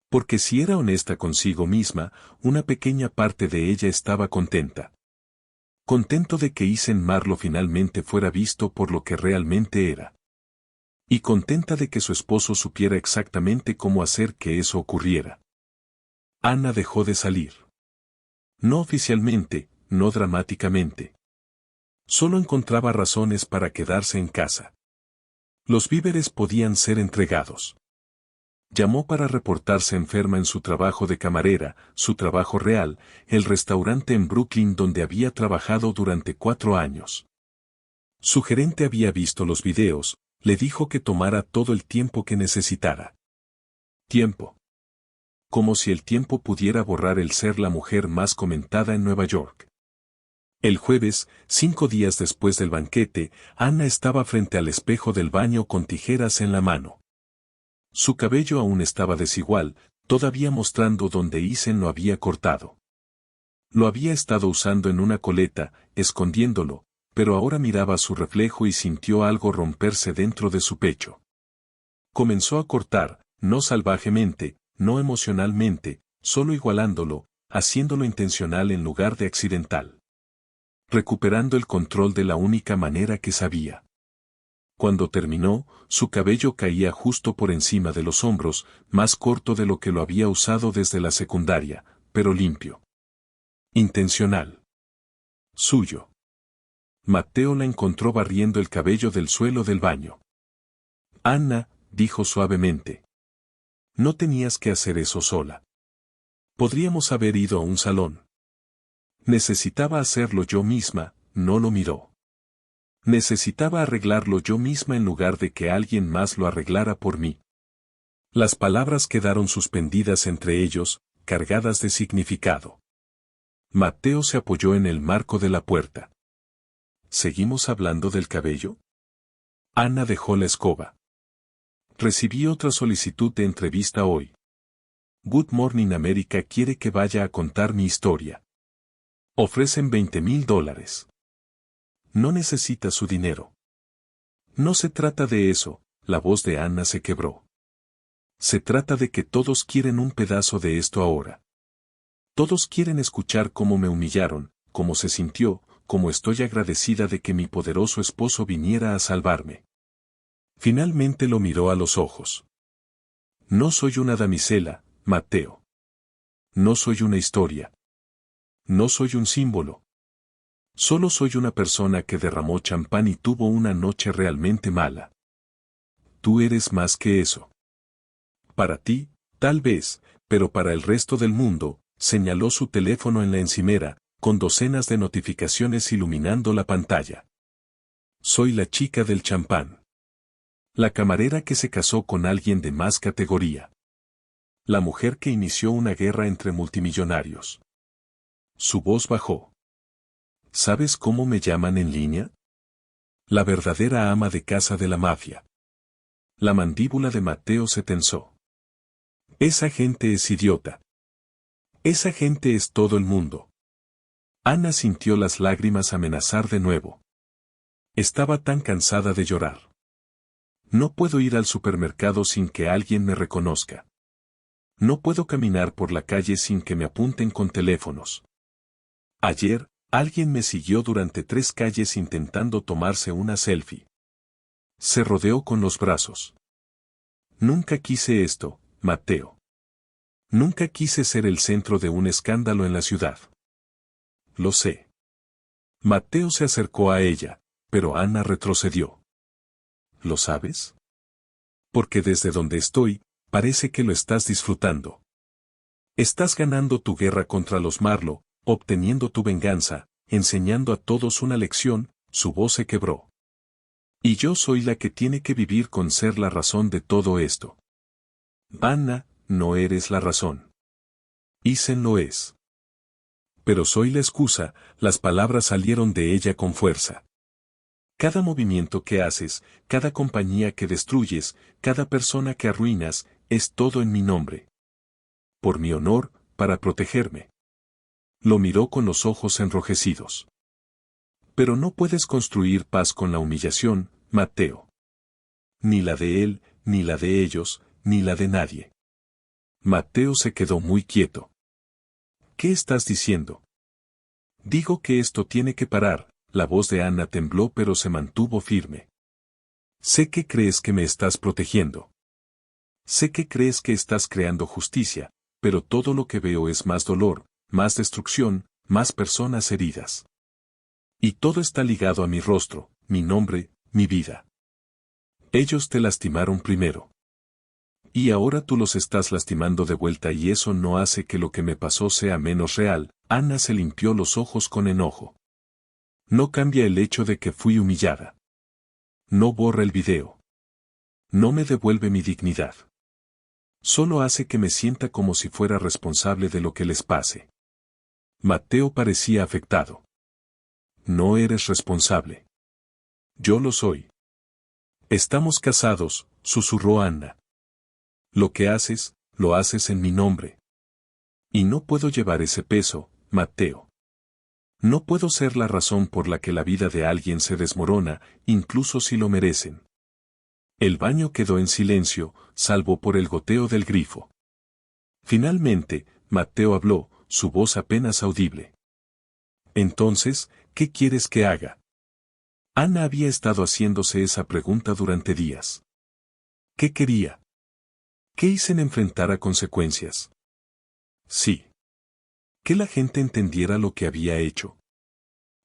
Porque si era honesta consigo misma, una pequeña parte de ella estaba contenta. Contento de que Isen Marlowe finalmente fuera visto por lo que realmente era. Y contenta de que su esposo supiera exactamente cómo hacer que eso ocurriera. Anna dejó de salir. No oficialmente, no dramáticamente. Solo encontraba razones para quedarse en casa. Los víveres podían ser entregados. Llamó para reportarse enferma en su trabajo de camarera, su trabajo real, el restaurante en Brooklyn donde había trabajado durante 4 años. Su gerente había visto los videos, le dijo que tomara todo el tiempo que necesitara. Tiempo. Como si el tiempo pudiera borrar el ser la mujer más comentada en Nueva York. El jueves, 5 días después del banquete, Anna estaba frente al espejo del baño con tijeras en la mano. Su cabello aún estaba desigual, todavía mostrando donde Isen lo había cortado. Lo había estado usando en una coleta, escondiéndolo, pero ahora miraba su reflejo y sintió algo romperse dentro de su pecho. Comenzó a cortar, no salvajemente, no emocionalmente, solo igualándolo, haciéndolo intencional en lugar de accidental. Recuperando el control de la única manera que sabía. Cuando terminó, su cabello caía justo por encima de los hombros, más corto de lo que lo había usado desde la secundaria, pero limpio. Intencional. Suyo. Mateo la encontró barriendo el cabello del suelo del baño. Anna, dijo suavemente. No tenías que hacer eso sola. Podríamos haber ido a un salón. Necesitaba hacerlo yo misma, no lo miró. Necesitaba arreglarlo yo misma en lugar de que alguien más lo arreglara por mí. Las palabras quedaron suspendidas entre ellos, cargadas de significado. Mateo se apoyó en el marco de la puerta. ¿Seguimos hablando del cabello? Anna dejó la escoba. Recibí otra solicitud de entrevista hoy. Good Morning America quiere que vaya a contar mi historia. Ofrecen $20,000. No necesita su dinero. No se trata de eso, la voz de Anna se quebró. Se trata de que todos quieren un pedazo de esto ahora. Todos quieren escuchar cómo me humillaron, cómo se sintió, cómo estoy agradecida de que mi poderoso esposo viniera a salvarme. Finalmente lo miró a los ojos. No soy una damisela, Mateo. No soy una historia. No soy un símbolo. Solo soy una persona que derramó champán y tuvo una noche realmente mala. Tú eres más que eso. Para ti, tal vez, pero para el resto del mundo, señaló su teléfono en la encimera, con docenas de notificaciones iluminando la pantalla. Soy la chica del champán. La camarera que se casó con alguien de más categoría. La mujer que inició una guerra entre multimillonarios. Su voz bajó. ¿Sabes cómo me llaman en línea? La verdadera ama de casa de la mafia. La mandíbula de Mateo se tensó. Esa gente es idiota. Esa gente es todo el mundo. Ana sintió las lágrimas amenazar de nuevo. Estaba tan cansada de llorar. No puedo ir al supermercado sin que alguien me reconozca. No puedo caminar por la calle sin que me apunten con teléfonos. Ayer, alguien me siguió durante 3 calles intentando tomarse una selfie. Se rodeó con los brazos. Nunca quise esto, Mateo. Nunca quise ser el centro de un escándalo en la ciudad. Lo sé. Mateo se acercó a ella, pero Ana retrocedió. ¿Lo sabes? Porque desde donde estoy, parece que lo estás disfrutando. Estás ganando tu guerra contra los Marlowe, obteniendo tu venganza, enseñando a todos una lección. Su voz se quebró. Y yo soy la que tiene que vivir con ser la razón de todo esto. Ana, no eres la razón. Isen lo es. Pero soy la excusa. Las palabras salieron de ella con fuerza. Cada movimiento que haces, cada compañía que destruyes, cada persona que arruinas, es todo en mi nombre. Por mi honor, para protegerme. Lo miró con los ojos enrojecidos. Pero no puedes construir paz con la humillación, Mateo. Ni la de él, ni la de ellos, ni la de nadie. Mateo se quedó muy quieto. ¿Qué estás diciendo? Digo que esto tiene que parar. La voz de Ana tembló pero se mantuvo firme. Sé que crees que me estás protegiendo. Sé que crees que estás creando justicia, pero todo lo que veo es más dolor, más destrucción, más personas heridas. Y todo está ligado a mi rostro, mi nombre, mi vida. Ellos te lastimaron primero. Y ahora tú los estás lastimando de vuelta y eso no hace que lo que me pasó sea menos real. Ana se limpió los ojos con enojo. No cambia el hecho de que fui humillada. No borra el video. No me devuelve mi dignidad. Solo hace que me sienta como si fuera responsable de lo que les pase. Mateo parecía afectado. No eres responsable. Yo lo soy. Estamos casados, susurró Ana. Lo que haces, lo haces en mi nombre. Y no puedo llevar ese peso, Mateo. No puedo ser la razón por la que la vida de alguien se desmorona, incluso si lo merecen. El baño quedó en silencio, salvo por el goteo del grifo. Finalmente, Mateo habló, su voz apenas audible. Entonces, ¿qué quieres que haga? Ana había estado haciéndose esa pregunta durante días. ¿Qué quería? ¿Qué hice en enfrentar a consecuencias? Sí. Que la gente entendiera lo que había hecho.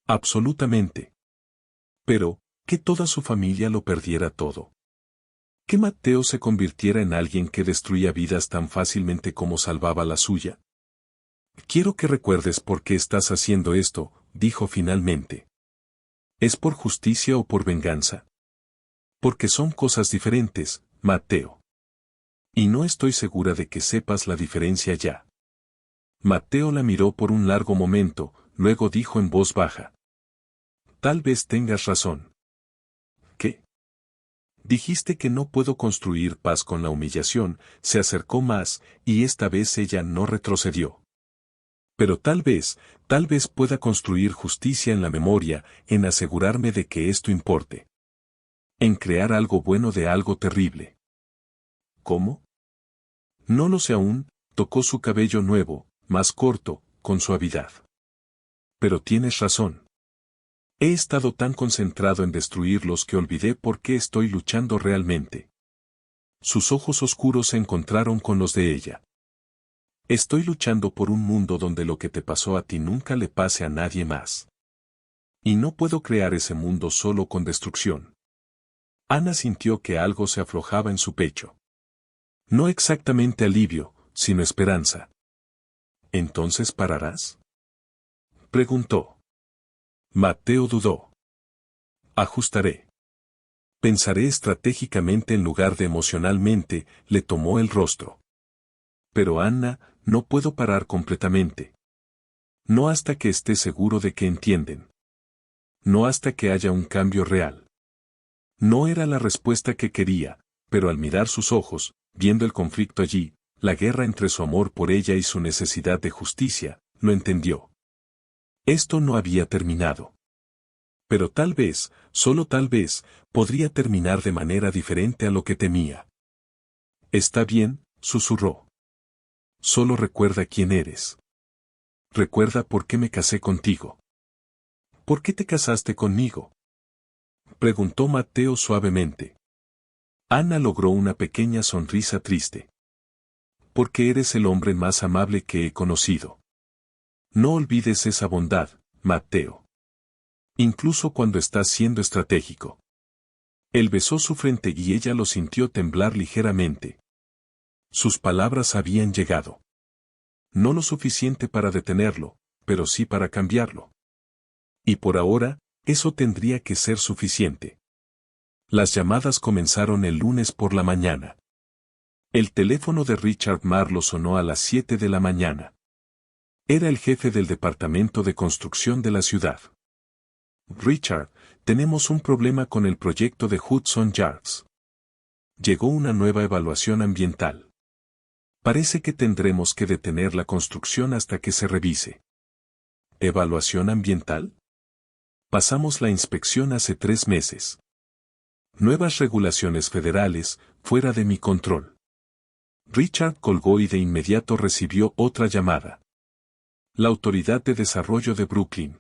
Absolutamente. Pero, que toda su familia lo perdiera todo. Que Mateo se convirtiera en alguien que destruía vidas tan fácilmente como salvaba la suya. Quiero que recuerdes por qué estás haciendo esto, dijo finalmente. ¿Es por justicia o por venganza? Porque son cosas diferentes, Mateo. Y no estoy segura de que sepas la diferencia ya. Mateo la miró por un largo momento, luego dijo en voz baja. Tal vez tengas razón. ¿Qué? Dijiste que no puedo construir paz con la humillación, se acercó más, y esta vez ella no retrocedió. Pero tal vez pueda construir justicia en la memoria, en asegurarme de que esto importe. En crear algo bueno de algo terrible. ¿Cómo? No lo sé aún, tocó su cabello nuevo, más corto, con suavidad. Pero tienes razón. He estado tan concentrado en destruirlos que olvidé por qué estoy luchando realmente. Sus ojos oscuros se encontraron con los de ella. Estoy luchando por un mundo donde lo que te pasó a ti nunca le pase a nadie más. Y no puedo crear ese mundo solo con destrucción. Ana sintió que algo se aflojaba en su pecho. No exactamente alivio, sino esperanza. ¿Entonces pararás? Preguntó. Mateo dudó. Ajustaré. Pensaré estratégicamente en lugar de emocionalmente, le tomó el rostro. Pero Ana, no puedo parar completamente. No hasta que esté seguro de que entienden. No hasta que haya un cambio real. No era la respuesta que quería, pero al mirar sus ojos, viendo el conflicto allí, la guerra entre su amor por ella y su necesidad de justicia, lo entendió. Esto no había terminado. Pero tal vez, solo tal vez, podría terminar de manera diferente a lo que temía. Está bien, susurró. Solo recuerda quién eres. Recuerda por qué me casé contigo. ¿Por qué te casaste conmigo? Preguntó Mateo suavemente. Ana logró una pequeña sonrisa triste. Porque eres el hombre más amable que he conocido. No olvides esa bondad, Mateo. Incluso cuando estás siendo estratégico. Él besó su frente y ella lo sintió temblar ligeramente. Sus palabras habían llegado. No lo suficiente para detenerlo, pero sí para cambiarlo. Y por ahora, eso tendría que ser suficiente. Las llamadas comenzaron el lunes por la mañana. El teléfono de Richard Marlowe sonó a las 7 de la mañana. Era el jefe del departamento de construcción de la ciudad. Richard, tenemos un problema con el proyecto de Hudson Yards. Llegó una nueva evaluación ambiental. Parece que tendremos que detener la construcción hasta que se revise. ¿Evaluación ambiental? Pasamos la inspección hace 3 meses. Nuevas regulaciones federales, fuera de mi control. Richard colgó y de inmediato recibió otra llamada. La Autoridad de Desarrollo de Brooklyn.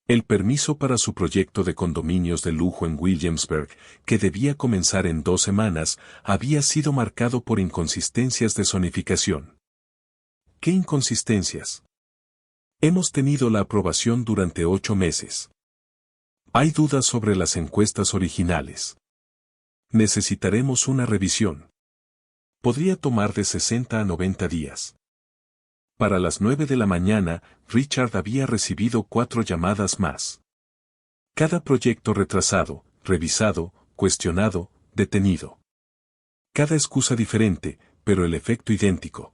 El permiso para su proyecto de condominios de lujo en Williamsburg, que debía comenzar en 2 semanas, había sido marcado por inconsistencias de zonificación. ¿Qué inconsistencias? Hemos tenido la aprobación durante 8 meses. Hay dudas sobre las encuestas originales. Necesitaremos una revisión. Podría tomar de 60 a 90 días. Para las 9 de la mañana, Richard había recibido 4 llamadas más. Cada proyecto retrasado, revisado, cuestionado, detenido. Cada excusa diferente, pero el efecto idéntico.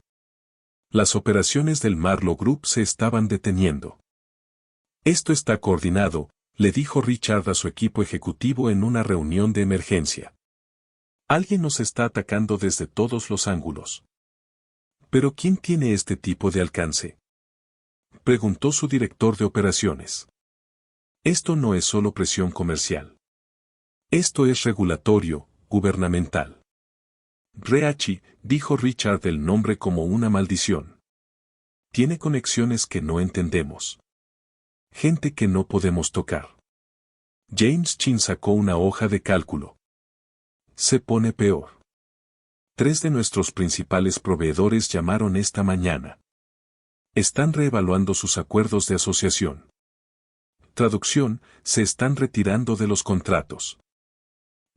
Las operaciones del Marlowe Group se estaban deteniendo. Esto está coordinado, le dijo Richard a su equipo ejecutivo en una reunión de emergencia. Alguien nos está atacando desde todos los ángulos. ¿Pero quién tiene este tipo de alcance? Preguntó su director de operaciones. Esto no es solo presión comercial. Esto es regulatorio, gubernamental. Reachi, dijo Richard el nombre como una maldición. Tiene conexiones que no entendemos. Gente que no podemos tocar. James Chin sacó una hoja de cálculo. Se pone peor. 3 de nuestros principales proveedores llamaron esta mañana. Están reevaluando sus acuerdos de asociación. Traducción, se están retirando de los contratos.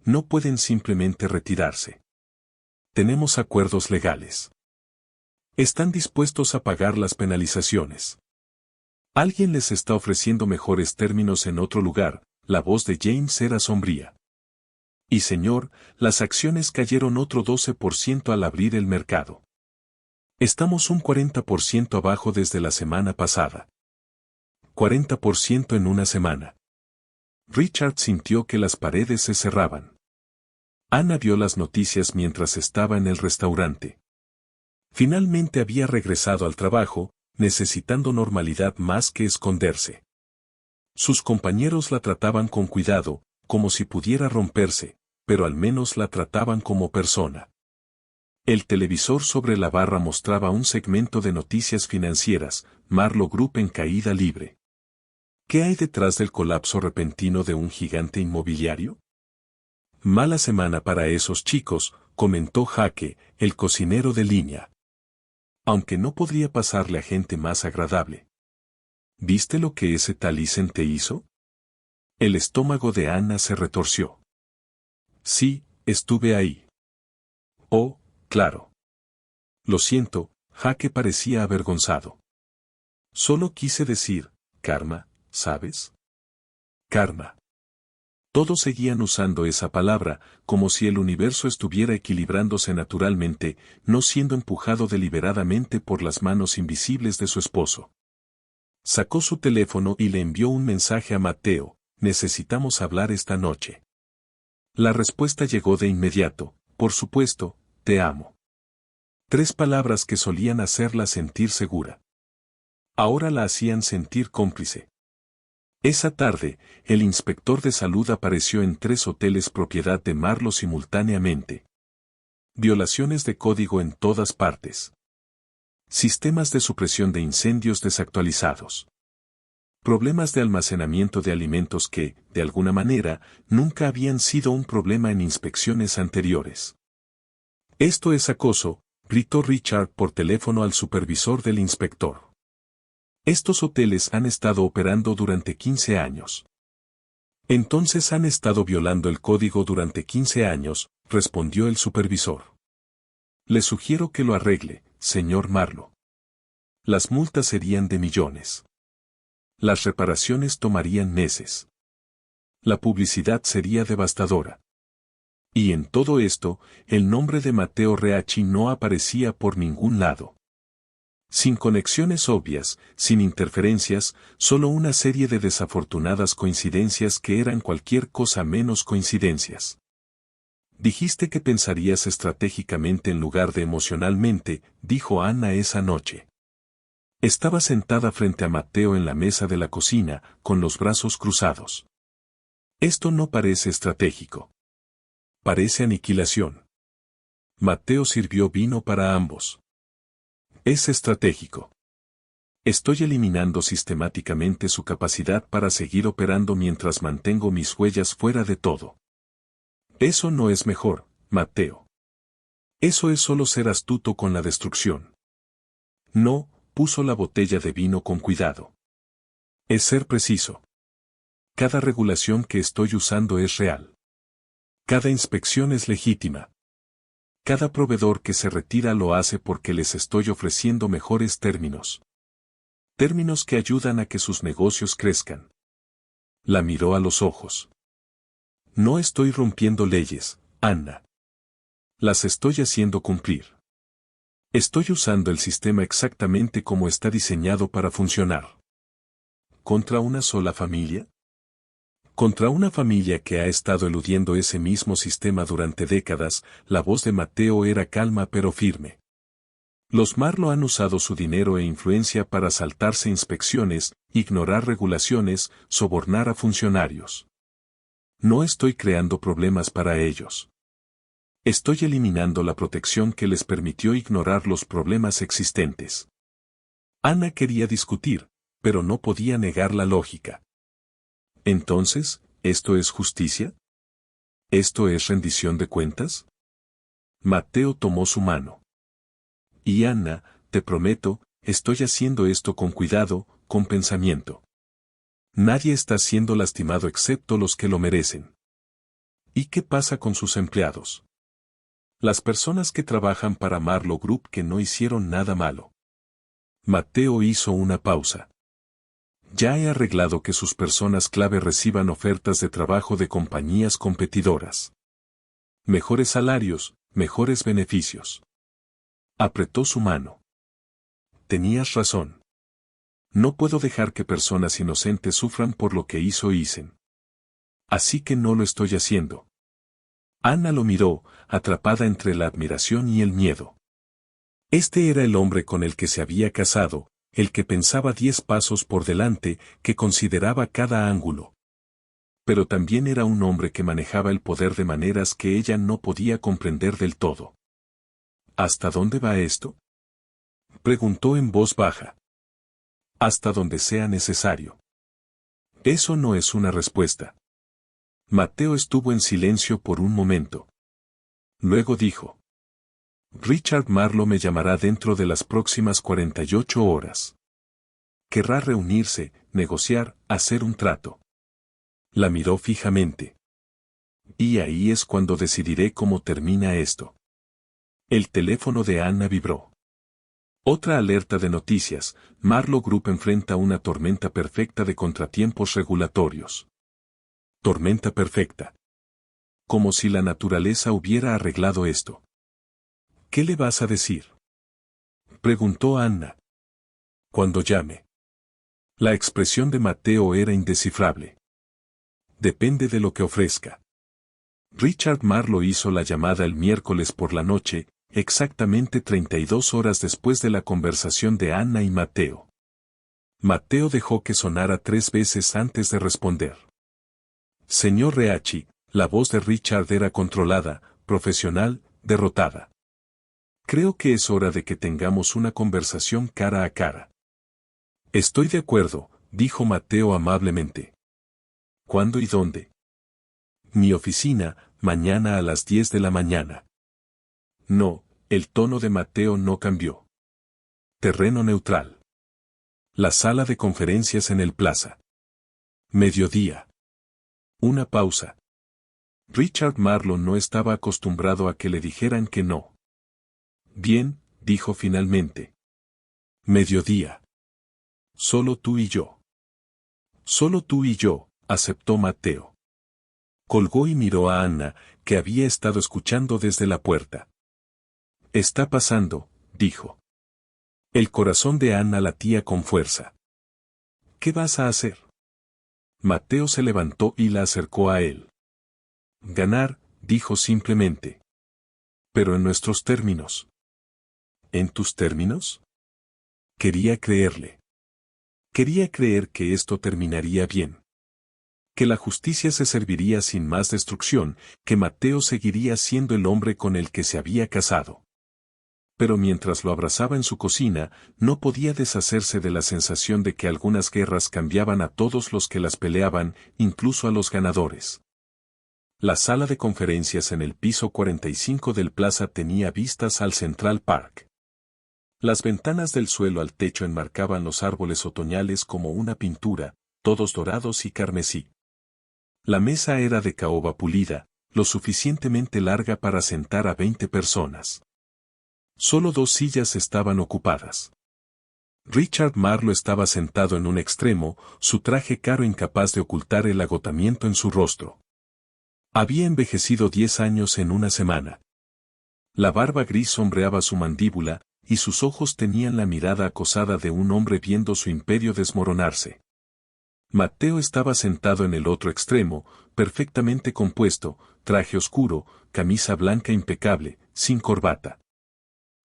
No pueden simplemente retirarse. Tenemos acuerdos legales. Están dispuestos a pagar las penalizaciones. Alguien les está ofreciendo mejores términos en otro lugar, la voz de James era sombría. Y señor, las acciones cayeron otro 12% al abrir el mercado. Estamos un 40% abajo desde la semana pasada. 40% en una semana. Richard sintió que las paredes se cerraban. Ana vio las noticias mientras estaba en el restaurante. Finalmente había regresado al trabajo, necesitando normalidad más que esconderse. Sus compañeros la trataban con cuidado, como si pudiera romperse, pero al menos la trataban como persona. El televisor sobre la barra mostraba un segmento de noticias financieras, Marlowe Group en caída libre. ¿Qué hay detrás del colapso repentino de un gigante inmobiliario? Mala semana para esos chicos, comentó Jaque, el cocinero de línea. Aunque no podría pasarle a gente más agradable. ¿Viste lo que ese Taliesin te hizo? El estómago de Ana se retorció. Sí, estuve ahí. Oh, claro. Lo siento, Jaque parecía avergonzado. Solo quise decir, karma, ¿sabes? Karma. Todos seguían usando esa palabra, como si el universo estuviera equilibrándose naturalmente, no siendo empujado deliberadamente por las manos invisibles de su esposo. Sacó su teléfono y le envió un mensaje a Mateo, necesitamos hablar esta noche. La respuesta llegó de inmediato, por supuesto, te amo. 3 palabras que solían hacerla sentir segura. Ahora la hacían sentir cómplice. Esa tarde, el inspector de salud apareció en 3 hoteles propiedad de Marlo simultáneamente. Violaciones de código en todas partes. Sistemas de supresión de incendios desactualizados. Problemas de almacenamiento de alimentos que, de alguna manera, nunca habían sido un problema en inspecciones anteriores. «Esto es acoso», gritó Richard por teléfono al supervisor del inspector. «Estos hoteles han estado operando durante 15 años». «Entonces han estado violando el código durante 15 años», respondió el supervisor. «Le sugiero que lo arregle, señor Marlo. Las multas serían de millones. Las reparaciones tomarían meses. La publicidad sería devastadora. Y en todo esto, el nombre de Matteo Reacci no aparecía por ningún lado. Sin conexiones obvias, sin interferencias, solo una serie de desafortunadas coincidencias que eran cualquier cosa menos coincidencias. Dijiste que pensarías estratégicamente en lugar de emocionalmente, dijo Anna esa noche. Estaba sentada frente a Matteo en la mesa de la cocina, con los brazos cruzados. Esto no parece estratégico. Parece aniquilación. Matteo sirvió vino para ambos. Es estratégico. Estoy eliminando sistemáticamente su capacidad para seguir operando mientras mantengo mis huellas fuera de todo. Eso no es mejor, Matteo. Eso es solo ser astuto con la destrucción. No, puso la botella de vino con cuidado. Es ser preciso. Cada regulación que estoy usando es real. Cada inspección es legítima. Cada proveedor que se retira lo hace porque les estoy ofreciendo mejores términos. Términos que ayudan a que sus negocios crezcan. La miró a los ojos. No estoy rompiendo leyes, Anna. Las estoy haciendo cumplir. Estoy usando el sistema exactamente como está diseñado para funcionar. ¿Contra una sola familia? Contra una familia que ha estado eludiendo ese mismo sistema durante décadas, la voz de Matteo era calma pero firme. Los Marlo han usado su dinero e influencia para saltarse inspecciones, ignorar regulaciones, sobornar a funcionarios. No estoy creando problemas para ellos. Estoy eliminando la protección que les permitió ignorar los problemas existentes. Anna quería discutir, pero no podía negar la lógica. Entonces, ¿esto es justicia? ¿Esto es rendición de cuentas? Matteo tomó su mano. Y Anna, te prometo, estoy haciendo esto con cuidado, con pensamiento. Nadie está siendo lastimado excepto los que lo merecen. ¿Y qué pasa con sus empleados? Las personas que trabajan para Marlo Group que no hicieron nada malo. Matteo hizo una pausa. Ya he arreglado que sus personas clave reciban ofertas de trabajo de compañías competidoras. Mejores salarios, mejores beneficios. Apretó su mano. Tenías razón. No puedo dejar que personas inocentes sufran por lo que hizo. Así que no lo estoy haciendo. Anna lo miró, atrapada entre la admiración y el miedo. Este era el hombre con el que se había casado, el que pensaba 10 pasos por delante, que consideraba cada ángulo. Pero también era un hombre que manejaba el poder de maneras que ella no podía comprender del todo. ¿Hasta dónde va esto? Preguntó en voz baja. Hasta donde sea necesario. Eso no es una respuesta. Matteo estuvo en silencio por un momento. Luego dijo. Richard Marlo me llamará dentro de las próximas 48 horas. Querrá reunirse, negociar, hacer un trato. La miró fijamente. Y ahí es cuando decidiré cómo termina esto. El teléfono de Anna vibró. Otra alerta de noticias, Marlo Group enfrenta una tormenta perfecta de contratiempos regulatorios. Tormenta perfecta. Como si la naturaleza hubiera arreglado esto. ¿Qué le vas a decir? Preguntó Anna. Cuando llame. La expresión de Matteo era indescifrable. Depende de lo que ofrezca. Richard Marlo hizo la llamada el miércoles por la noche, exactamente 32 horas después de la conversación de Anna y Matteo. Mateo dejó que sonara 3 veces antes de responder. Señor Reachi, la voz de Richard era controlada, profesional, derrotada. Creo que es hora de que tengamos una conversación cara a cara. Estoy de acuerdo, dijo Mateo amablemente. ¿Cuándo y dónde? Mi oficina, mañana a las 10 de la mañana. No, el tono de Mateo no cambió. Terreno neutral. La sala de conferencias en el plaza. Mediodía. Una pausa. Richard Marlowe no estaba acostumbrado a que le dijeran que no. Bien, dijo finalmente. Mediodía. Solo tú y yo. Solo tú y yo, aceptó Mateo. Colgó y miró a Anna, que había estado escuchando desde la puerta. Está pasando, dijo. El corazón de Anna latía con fuerza. ¿Qué vas a hacer? Mateo se levantó y la acercó a él. Ganar, dijo simplemente. Pero en nuestros términos. ¿En tus términos? Quería creerle. Quería creer que esto terminaría bien. Que la justicia se serviría sin más destrucción, que Mateo seguiría siendo el hombre con el que se había casado. Pero mientras lo abrazaba en su cocina, no podía deshacerse de la sensación de que algunas guerras cambiaban a todos los que las peleaban, incluso a los ganadores. La sala de conferencias en el piso 45 del Plaza tenía vistas al Central Park. Las ventanas del suelo al techo enmarcaban los árboles otoñales como una pintura, todos dorados y carmesí. La mesa era de caoba pulida, lo suficientemente larga para sentar a 20 personas. Solo 2 sillas estaban ocupadas. Richard Marlowe estaba sentado en un extremo, su traje caro incapaz de ocultar el agotamiento en su rostro. Había envejecido 10 años en una semana. La barba gris sombreaba su mandíbula, y sus ojos tenían la mirada acosada de un hombre viendo su imperio desmoronarse. Mateo estaba sentado en el otro extremo, perfectamente compuesto, traje oscuro, camisa blanca impecable, sin corbata.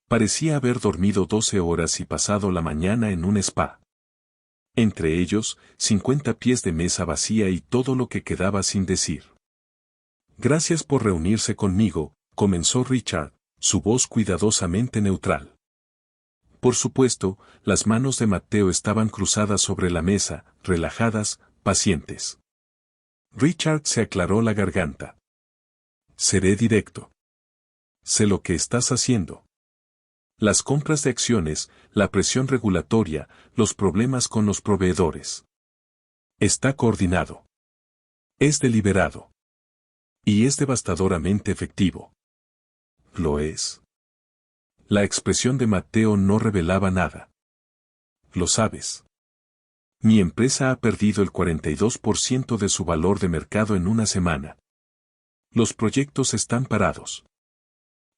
Parecía haber dormido 12 horas y pasado la mañana en un spa. Entre ellos, 50 pies de mesa vacía y todo lo que quedaba sin decir. Gracias por reunirse conmigo, comenzó Richard, su voz cuidadosamente neutral. Por supuesto, las manos de Mateo estaban cruzadas sobre la mesa, relajadas, pacientes. Richard se aclaró la garganta. Seré directo. Sé lo que estás haciendo. Las compras de acciones, la presión regulatoria, los problemas con los proveedores. Está coordinado. Es deliberado. Y es devastadoramente efectivo. ¿Lo es? La expresión de Mateo no revelaba nada. Lo sabes. Mi empresa ha perdido el 42% de su valor de mercado en una semana. Los proyectos están parados.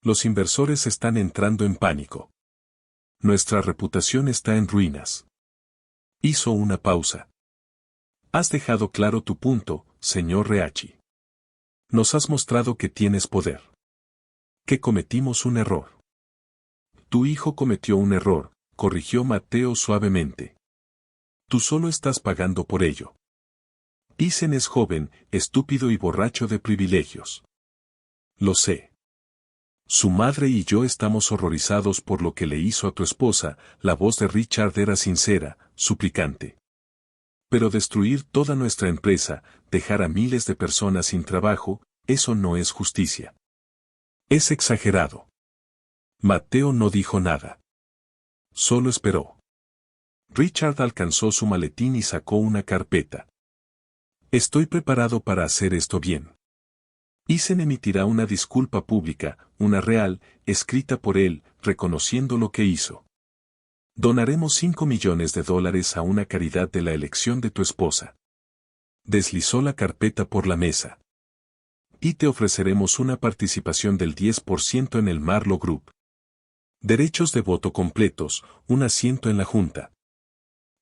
Los inversores están entrando en pánico. Nuestra reputación está en ruinas. Hizo una pausa. Has dejado claro tu punto, señor Reachi. Nos has mostrado que tienes poder. Que cometimos un error. Tu hijo cometió un error, corrigió Mateo suavemente. Tú solo estás pagando por ello. Isen es joven, estúpido y borracho de privilegios. Lo sé. Su madre y yo estamos horrorizados por lo que le hizo a tu esposa, la voz de Richard era sincera, suplicante. Pero destruir toda nuestra empresa, dejar a miles de personas sin trabajo, eso no es justicia. Es exagerado. Mateo no dijo nada. Solo esperó. Richard alcanzó su maletín y sacó una carpeta. Estoy preparado para hacer esto bien. Isen emitirá una disculpa pública, una real, escrita por él, reconociendo lo que hizo. Donaremos $5 millones a una caridad de la elección de tu esposa. Deslizó la carpeta por la mesa. Y te ofreceremos una participación del 10% en el Marlowe Group. Derechos de voto completos, un asiento en la junta.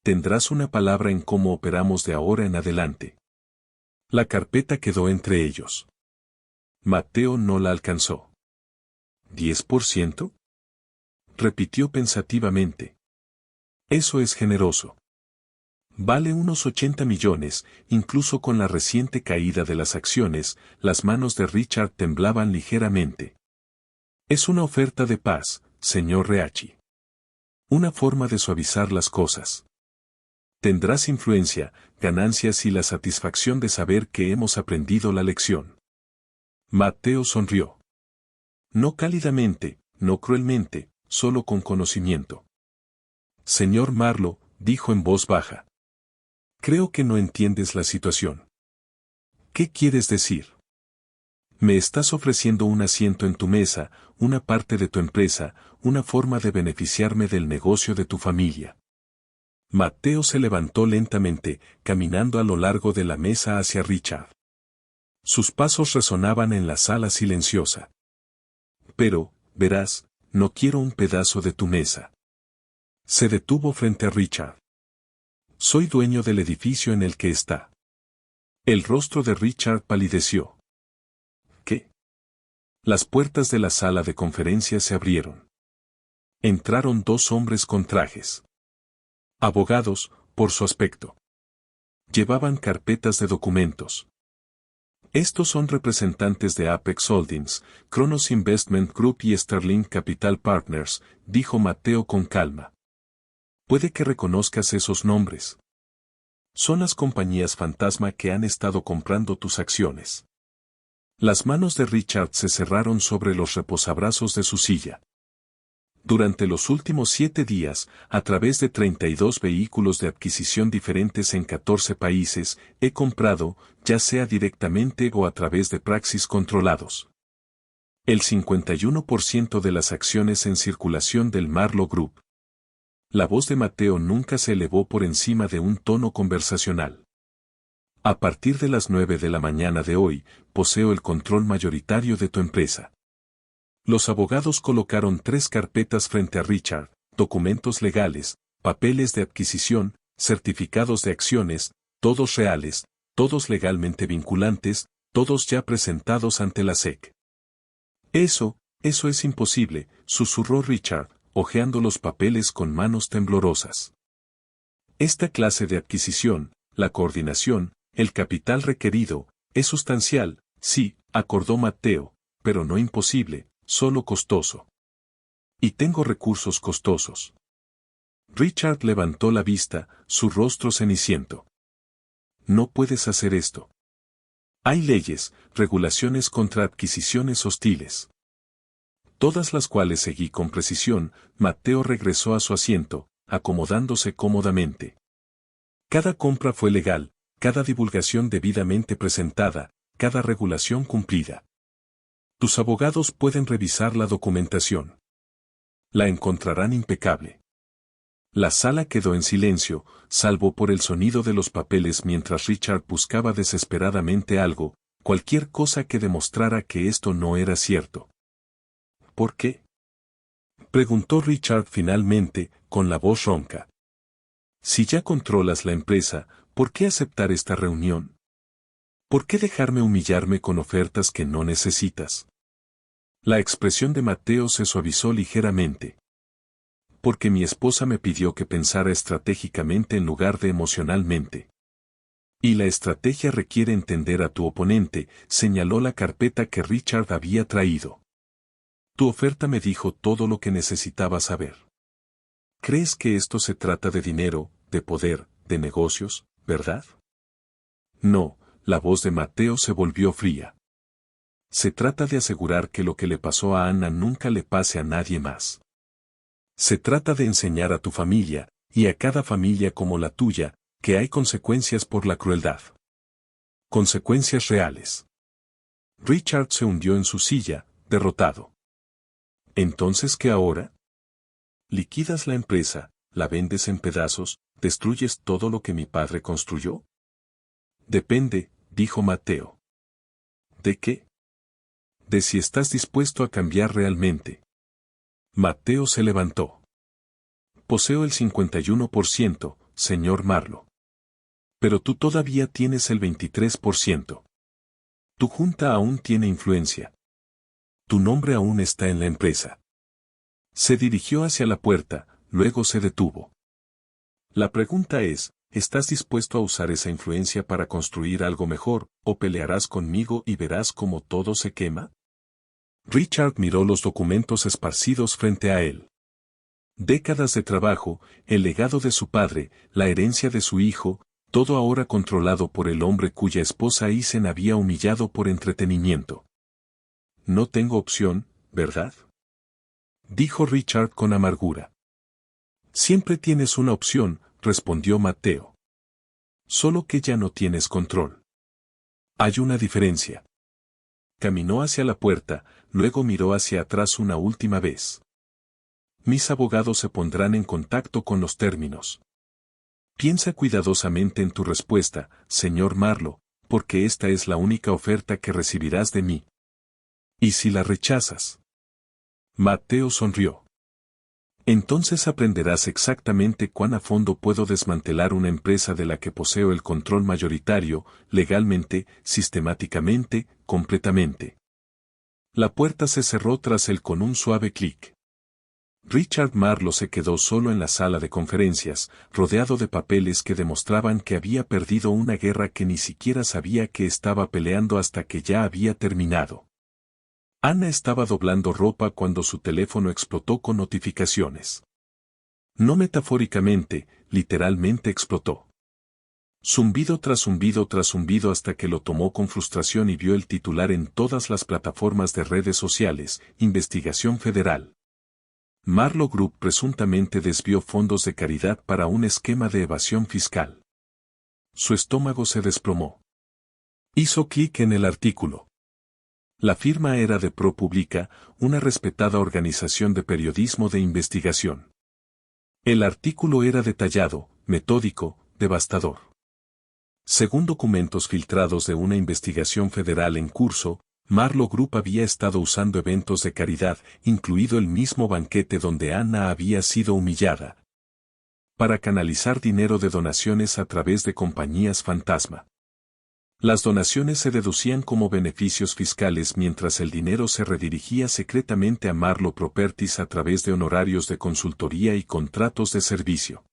Tendrás una palabra en cómo operamos de ahora en adelante. La carpeta quedó entre ellos. Mateo no la alcanzó. ¿10%? Repitió pensativamente. Eso es generoso. Vale unos 80 millones, incluso con la reciente caída de las acciones, las manos de Richard temblaban ligeramente. Es una oferta de paz, señor Reachi. Una forma de suavizar las cosas. Tendrás influencia, ganancias y la satisfacción de saber que hemos aprendido la lección. Matteo sonrió. No cálidamente, no cruelmente, solo con conocimiento. Señor Marlowe, dijo en voz baja. Creo que no entiendes la situación. ¿Qué quieres decir? Me estás ofreciendo un asiento en tu mesa, una parte de tu empresa, una forma de beneficiarme del negocio de tu familia. Matteo se levantó lentamente, caminando a lo largo de la mesa hacia Richard. Sus pasos resonaban en la sala silenciosa. Pero, verás, no quiero un pedazo de tu mesa. Se detuvo frente a Richard. Soy dueño del edificio en el que está. El rostro de Richard palideció. ¿Qué? Las puertas de la sala de conferencias se abrieron. Entraron dos hombres con trajes. Abogados, por su aspecto. Llevaban carpetas de documentos. Estos son representantes de Apex Holdings, Kronos Investment Group y Sterling Capital Partners, dijo Matteo con calma. Puede que reconozcas esos nombres. Son las compañías fantasma que han estado comprando tus acciones. Las manos de Richard se cerraron sobre los reposabrazos de su silla. Durante los últimos 7 días, a través de 32 vehículos de adquisición diferentes en 14 países, he comprado, ya sea directamente o a través de praxis controlados, el 51% de las acciones en circulación del Marlowe Group. La voz de Matteo nunca se elevó por encima de un tono conversacional. A partir de las 9 de la mañana de hoy, poseo el control mayoritario de tu empresa. Los abogados colocaron 3 carpetas frente a Richard, documentos legales, papeles de adquisición, certificados de acciones, todos reales, todos legalmente vinculantes, todos ya presentados ante la SEC. Eso es imposible, susurró Richard, hojeando los papeles con manos temblorosas. Esta clase de adquisición, la coordinación, el capital requerido, es sustancial, sí, acordó Matteo, pero no imposible, solo costoso. Y tengo recursos costosos. Richard levantó la vista, su rostro ceniciento. No puedes hacer esto. Hay leyes, regulaciones contra adquisiciones hostiles. Todas las cuales seguí con precisión. Matteo regresó a su asiento, acomodándose cómodamente. Cada compra fue legal, cada divulgación debidamente presentada, cada regulación cumplida. Tus abogados pueden revisar la documentación. La encontrarán impecable. La sala quedó en silencio, salvo por el sonido de los papeles mientras Richard buscaba desesperadamente algo, cualquier cosa que demostrara que esto no era cierto. ¿Por qué? Preguntó Richard finalmente, con la voz ronca. Si ya controlas la empresa, ¿por qué aceptar esta reunión? ¿Por qué dejarme humillarme con ofertas que no necesitas? La expresión de Matteo se suavizó ligeramente. Porque mi esposa me pidió que pensara estratégicamente en lugar de emocionalmente. Y la estrategia requiere entender a tu oponente, señaló la carpeta que Richard había traído. Tu oferta me dijo todo lo que necesitaba saber. ¿Crees que esto se trata de dinero, de poder, de negocios, verdad? No, la voz de Matteo se volvió fría. Se trata de asegurar que lo que le pasó a Anna nunca le pase a nadie más. Se trata de enseñar a tu familia, y a cada familia como la tuya, que hay consecuencias por la crueldad. Consecuencias reales. Richard se hundió en su silla, derrotado. ¿Entonces qué ahora? ¿Liquidas la empresa, la vendes en pedazos, destruyes todo lo que mi padre construyó? Depende, dijo Matteo. ¿De qué? De si estás dispuesto a cambiar realmente. Matteo se levantó. Poseo el 51%, señor Marlowe. Pero tú todavía tienes el 23%. Tu junta aún tiene influencia. Tu nombre aún está en la empresa. Se dirigió hacia la puerta, luego se detuvo. La pregunta es, ¿Estás dispuesto a usar esa influencia para construir algo mejor, o pelearás conmigo y verás cómo todo se quema? Richard miró los documentos esparcidos frente a él. Décadas de trabajo, el legado de su padre, la herencia de su hijo, todo ahora controlado por el hombre cuya esposa Eisen había humillado por entretenimiento. No tengo opción, ¿verdad? Dijo Richard con amargura. Siempre tienes una opción, respondió Mateo. Solo que ya no tienes control. Hay una diferencia. Caminó hacia la puerta, luego miró hacia atrás una última vez. Mis abogados se pondrán en contacto con los términos. Piensa cuidadosamente en tu respuesta, señor Marlowe, porque esta es la única oferta que recibirás de mí. ¿Y si la rechazas? Mateo sonrió. Entonces aprenderás exactamente cuán a fondo puedo desmantelar una empresa de la que poseo el control mayoritario, legalmente, sistemáticamente, completamente. La puerta se cerró tras él con un suave clic. Richard Marlowe se quedó solo en la sala de conferencias, rodeado de papeles que demostraban que había perdido una guerra que ni siquiera sabía que estaba peleando hasta que ya había terminado. Anna estaba doblando ropa cuando su teléfono explotó con notificaciones. No metafóricamente, literalmente explotó. Zumbido tras zumbido tras zumbido hasta que lo tomó con frustración y vio el titular en todas las plataformas de redes sociales, Investigación Federal. Marlowe Group presuntamente desvió fondos de caridad para un esquema de evasión fiscal. Su estómago se desplomó. Hizo clic en el artículo. La firma era de ProPublica, una respetada organización de periodismo de investigación. El artículo era detallado, metódico, devastador. Según documentos filtrados de una investigación federal en curso, Marlowe Group había estado usando eventos de caridad, incluido el mismo banquete donde Anna había sido humillada, para canalizar dinero de donaciones a través de compañías fantasma. Las donaciones se deducían como beneficios fiscales mientras el dinero se redirigía secretamente a Marlowe Properties a través de honorarios de consultoría y contratos de servicio.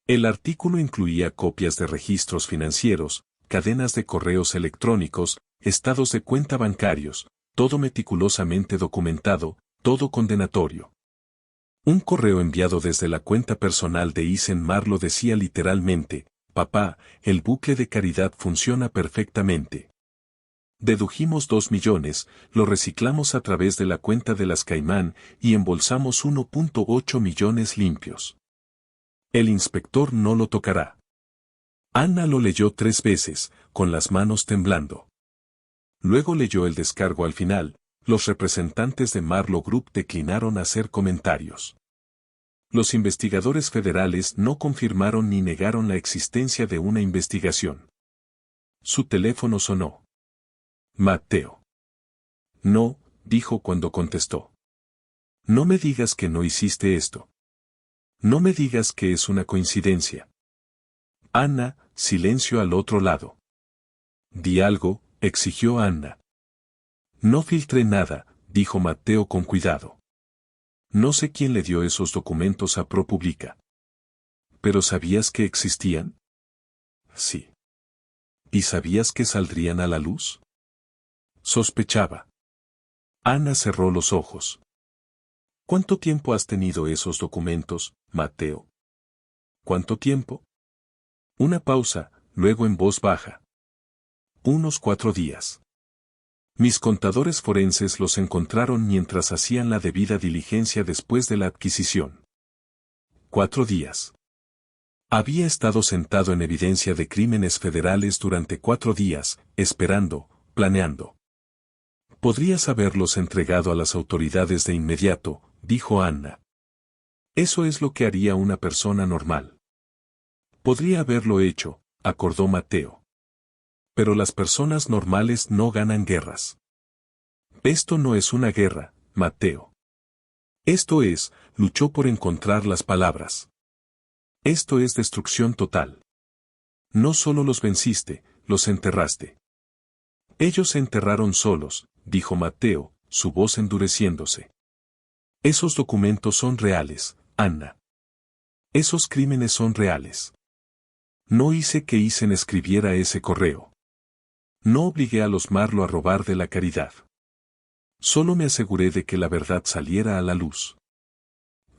El artículo incluía copias de registros financieros, cadenas de correos electrónicos, estados de cuenta bancarios, todo meticulosamente documentado, todo condenatorio. Un correo enviado desde la cuenta personal de Eisen Marlowe decía literalmente: papá, el bucle de caridad funciona perfectamente. Dedujimos 2 millones, lo reciclamos a través de la cuenta de las Caimán y embolsamos 1.8 millones limpios. El inspector no lo tocará. Anna lo leyó 3 veces, con las manos temblando. Luego leyó el descargo al final. Los representantes de Marlowe Group declinaron hacer comentarios. Los investigadores federales no confirmaron ni negaron la existencia de una investigación. Su teléfono sonó. Mateo. No, dijo cuando contestó. No me digas que no hiciste esto. No me digas que es una coincidencia. Anna, silencio al otro lado. Di algo, exigió Anna. No filtré nada, dijo Mateo con cuidado. No sé quién le dio esos documentos a ProPublica. ¿Pero sabías que existían? Sí. ¿Y sabías que saldrían a la luz? Sospechaba. Anna cerró los ojos. ¿Cuánto tiempo has tenido esos documentos, Mateo? ¿Cuánto tiempo? Una pausa, luego en voz baja. Unos 4 días. Mis contadores forenses los encontraron mientras hacían la debida diligencia después de la adquisición. 4 días. Había estado sentado en evidencia de crímenes federales durante 4 días, esperando, planeando. Podrías haberlos entregado a las autoridades de inmediato, dijo Anna. Eso es lo que haría una persona normal. Podría haberlo hecho, acordó Mateo. Pero las personas normales no ganan guerras. Esto no es una guerra, Mateo. Esto es, luchó por encontrar las palabras. Esto es destrucción total. No solo los venciste, los enterraste. Ellos se enterraron solos, dijo Mateo, su voz endureciéndose. Esos documentos son reales, Anna. Esos crímenes son reales. No hice que Isen escribiera ese correo. No obligué a los Marlo a robar de la caridad. Solo me aseguré de que la verdad saliera a la luz.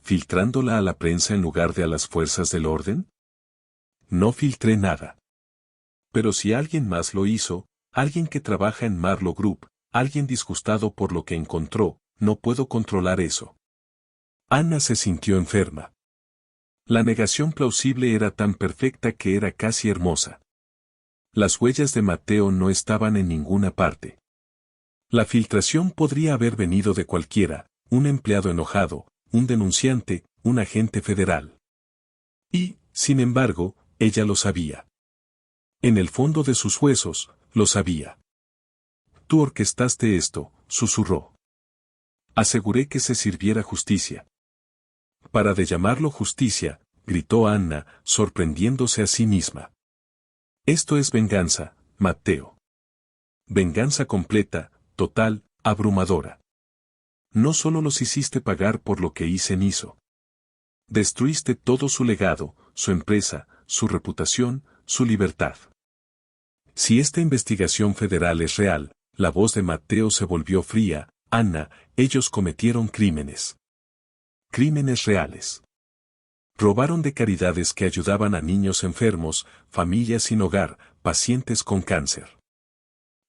¿Filtrándola a la prensa en lugar de a las fuerzas del orden? No filtré nada. Pero si alguien más lo hizo, alguien que trabaja en Marlo Group, alguien disgustado por lo que encontró, no puedo controlar eso. Anna se sintió enferma. La negación plausible era tan perfecta que era casi hermosa. Las huellas de Mateo no estaban en ninguna parte. La filtración podría haber venido de cualquiera, un empleado enojado, un denunciante, un agente federal. Y, sin embargo, ella lo sabía. En el fondo de sus huesos, lo sabía. Tú orquestaste esto, susurró. Aseguré que se sirviera justicia. Para de llamarlo justicia, gritó Anna, sorprendiéndose a sí misma. Esto es venganza, Mateo. Venganza completa, total, abrumadora. No solo los hiciste pagar por lo que Isen hizo. Destruiste todo su legado, su empresa, su reputación, su libertad. Si esta investigación federal es real, la voz de Mateo se volvió fría. Anna, ellos cometieron crímenes. Crímenes reales. Robaron de caridades que ayudaban a niños enfermos, familias sin hogar, pacientes con cáncer.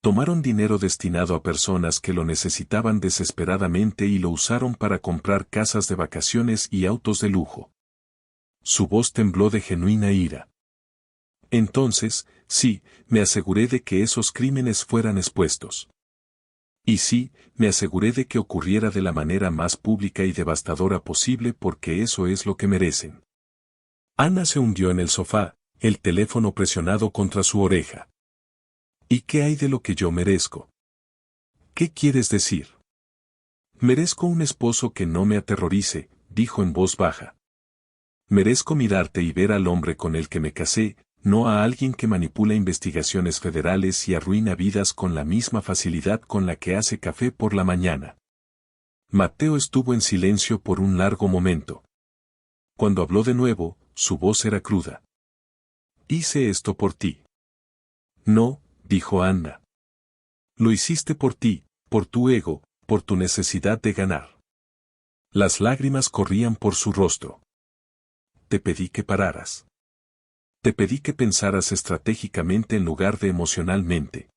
Tomaron dinero destinado a personas que lo necesitaban desesperadamente y lo usaron para comprar casas de vacaciones y autos de lujo. Su voz tembló de genuina ira. Entonces, sí, me aseguré de que esos crímenes fueran expuestos. Y sí, me aseguré de que ocurriera de la manera más pública y devastadora posible porque eso es lo que merecen. Anna se hundió en el sofá, el teléfono presionado contra su oreja. ¿Y qué hay de lo que yo merezco? ¿Qué quieres decir? Merezco un esposo que no me aterrorice, dijo en voz baja. Merezco mirarte y ver al hombre con el que me casé, no a alguien que manipula investigaciones federales y arruina vidas con la misma facilidad con la que hace café por la mañana. Mateo estuvo en silencio por un largo momento. Cuando habló de nuevo, su voz era cruda. Hice esto por ti. No, dijo Anna. Lo hiciste por ti, por tu ego, por tu necesidad de ganar. Las lágrimas corrían por su rostro. Te pedí que pararas. Te pedí que pensaras estratégicamente en lugar de emocionalmente.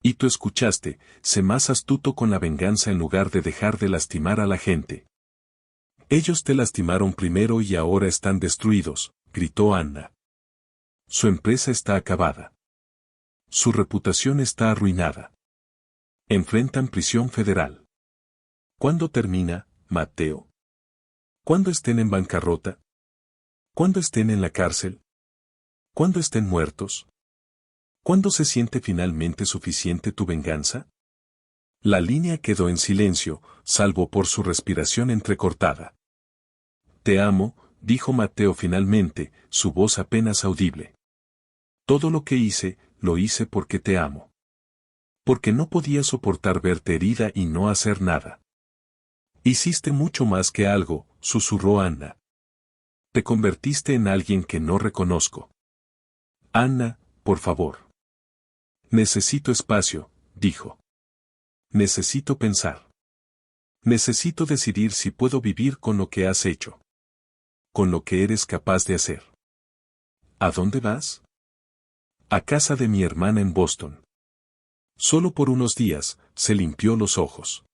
Y tú escuchaste, sé más astuto con la venganza en lugar de dejar de lastimar a la gente. Ellos te lastimaron primero y ahora están destruidos, gritó Anna. Su empresa está acabada. Su reputación está arruinada. Enfrentan prisión federal. ¿Cuándo termina, Mateo? ¿Cuándo estén en bancarrota? ¿Cuándo estén en la cárcel? ¿Cuándo estén muertos? ¿Cuándo se siente finalmente suficiente tu venganza? La línea quedó en silencio, salvo por su respiración entrecortada. Te amo, dijo Mateo finalmente, su voz apenas audible. Todo lo que hice, lo hice porque te amo. Porque no podía soportar verte herida y no hacer nada. Hiciste mucho más que algo, susurró Anna. Te convertiste en alguien que no reconozco. Anna, por favor. Necesito espacio, dijo. Necesito pensar. Necesito decidir si puedo vivir con lo que has hecho. Con lo que eres capaz de hacer. ¿A dónde vas? A casa de mi hermana en Boston. Solo por unos días, se limpió los ojos.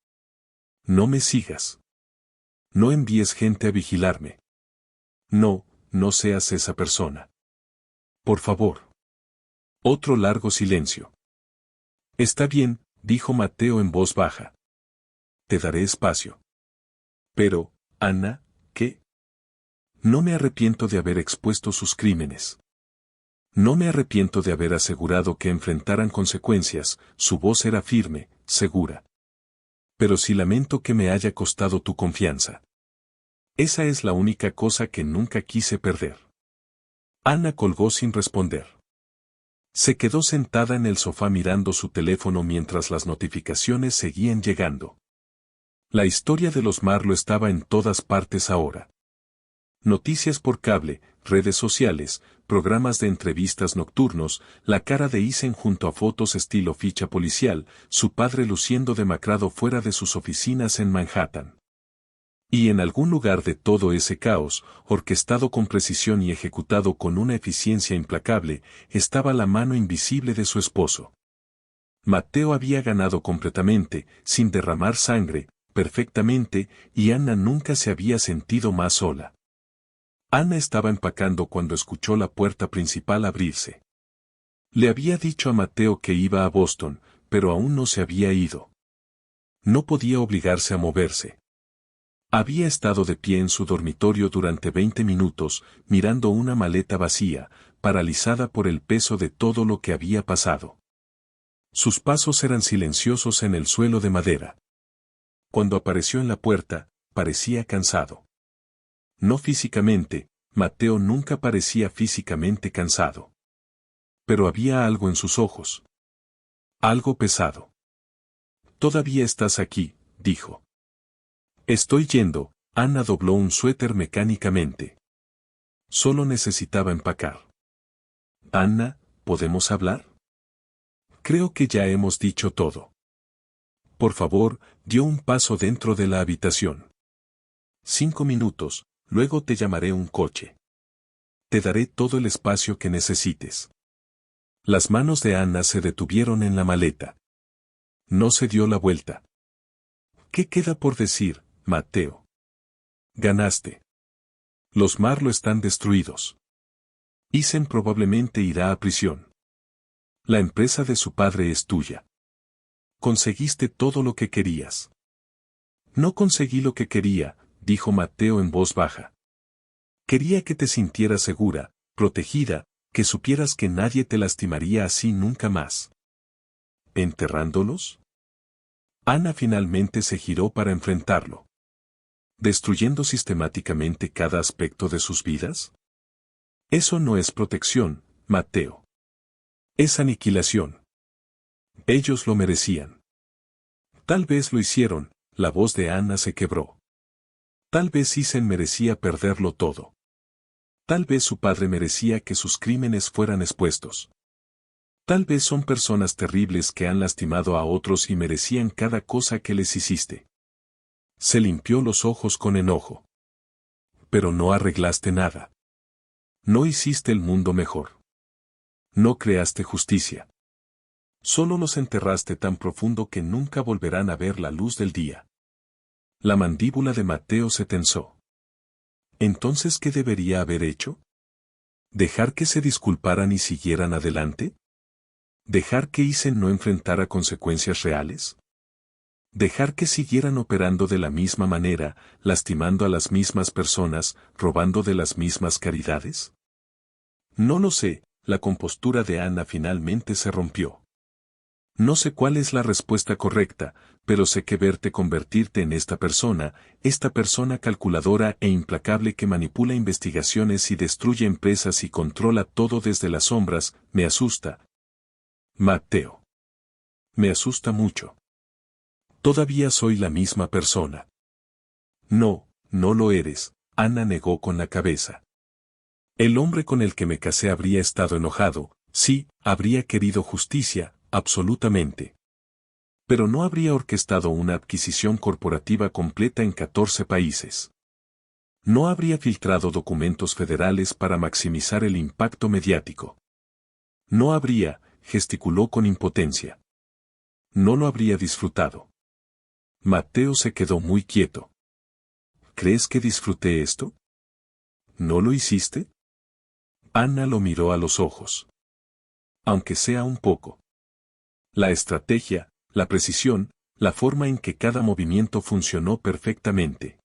No me sigas. No envíes gente a vigilarme. No, no seas esa persona. Por favor. Otro largo silencio. Está bien, dijo Mateo en voz baja. Te daré espacio. Pero, Anna, ¿qué? No me arrepiento de haber expuesto sus crímenes. No me arrepiento de haber asegurado que enfrentaran consecuencias, su voz era firme, segura. Pero sí lamento que me haya costado tu confianza. Esa es la única cosa que nunca quise perder. Anna colgó sin responder. Se quedó sentada en el sofá mirando su teléfono mientras las notificaciones seguían llegando. La historia de los Marlo estaba en todas partes ahora. Noticias por cable, redes sociales, programas de entrevistas nocturnos, la cara de Isen junto a fotos estilo ficha policial, su padre luciendo demacrado fuera de sus oficinas en Manhattan. Y en algún lugar de todo ese caos, orquestado con precisión y ejecutado con una eficiencia implacable, estaba la mano invisible de su esposo. Matteo había ganado completamente, sin derramar sangre, perfectamente, y Anna nunca se había sentido más sola. Anna estaba empacando cuando escuchó la puerta principal abrirse. Le había dicho a Matteo que iba a Boston, pero aún no se había ido. No podía obligarse a moverse. Había estado de pie en su dormitorio durante 20 minutos, mirando una maleta vacía, paralizada por el peso de todo lo que había pasado. Sus pasos eran silenciosos en el suelo de madera. Cuando apareció en la puerta, parecía cansado. No físicamente, Matteo nunca parecía físicamente cansado. Pero había algo en sus ojos. Algo pesado. «Todavía estás aquí», dijo. «Estoy yendo», Anna dobló un suéter mecánicamente. Solo necesitaba empacar. «Anna, ¿podemos hablar?» «Creo que ya hemos dicho todo». Por favor, dio un paso dentro de la habitación. 5 minutos, luego te llamaré un coche. Te daré todo el espacio que necesites. Las manos de Anna se detuvieron en la maleta. No se dio la vuelta. «¿Qué queda por decir, Matteo?» «Ganaste. Los Marlowe están destruidos. Isen probablemente irá a prisión. La empresa de su padre es tuya. Conseguiste todo lo que querías». «No conseguí lo que quería», dijo Matteo en voz baja. «Quería que te sintieras segura, protegida, que supieras que nadie te lastimaría así nunca más». «¿Enterrándolos?» Anna finalmente se giró para enfrentarlo. ¿Destruyendo sistemáticamente cada aspecto de sus vidas? Eso no es protección, Matteo. Es aniquilación. Ellos lo merecían. Tal vez lo hicieron, la voz de Anna se quebró. Tal vez Isen merecía perderlo todo. Tal vez su padre merecía que sus crímenes fueran expuestos. Tal vez son personas terribles que han lastimado a otros y merecían cada cosa que les hiciste. Se limpió los ojos con enojo. Pero no arreglaste nada. No hiciste el mundo mejor. No creaste justicia. Solo los enterraste tan profundo que nunca volverán a ver la luz del día. La mandíbula de Matteo se tensó. ¿Entonces qué debería haber hecho? ¿Dejar que se disculparan y siguieran adelante? ¿Dejar que Isen no enfrentara consecuencias reales? ¿Dejar que siguieran operando de la misma manera, lastimando a las mismas personas, robando de las mismas caridades? No lo sé, la compostura de Anna finalmente se rompió. No sé cuál es la respuesta correcta, pero sé que verte convertirte en esta persona calculadora e implacable que manipula investigaciones y destruye empresas y controla todo desde las sombras, me asusta. Matteo. Me asusta mucho. Todavía soy la misma persona. No, no lo eres, Anna negó con la cabeza. El hombre con el que me casé habría estado enojado, sí, habría querido justicia, absolutamente. Pero no habría orquestado una adquisición corporativa completa en 14 países. No habría filtrado documentos federales para maximizar el impacto mediático. No habría, gesticuló con impotencia. No lo habría disfrutado. Matteo se quedó muy quieto. ¿Crees que disfruté esto? ¿No lo hiciste? Anna lo miró a los ojos. Aunque sea un poco. La estrategia, la precisión, la forma en que cada movimiento funcionó perfectamente.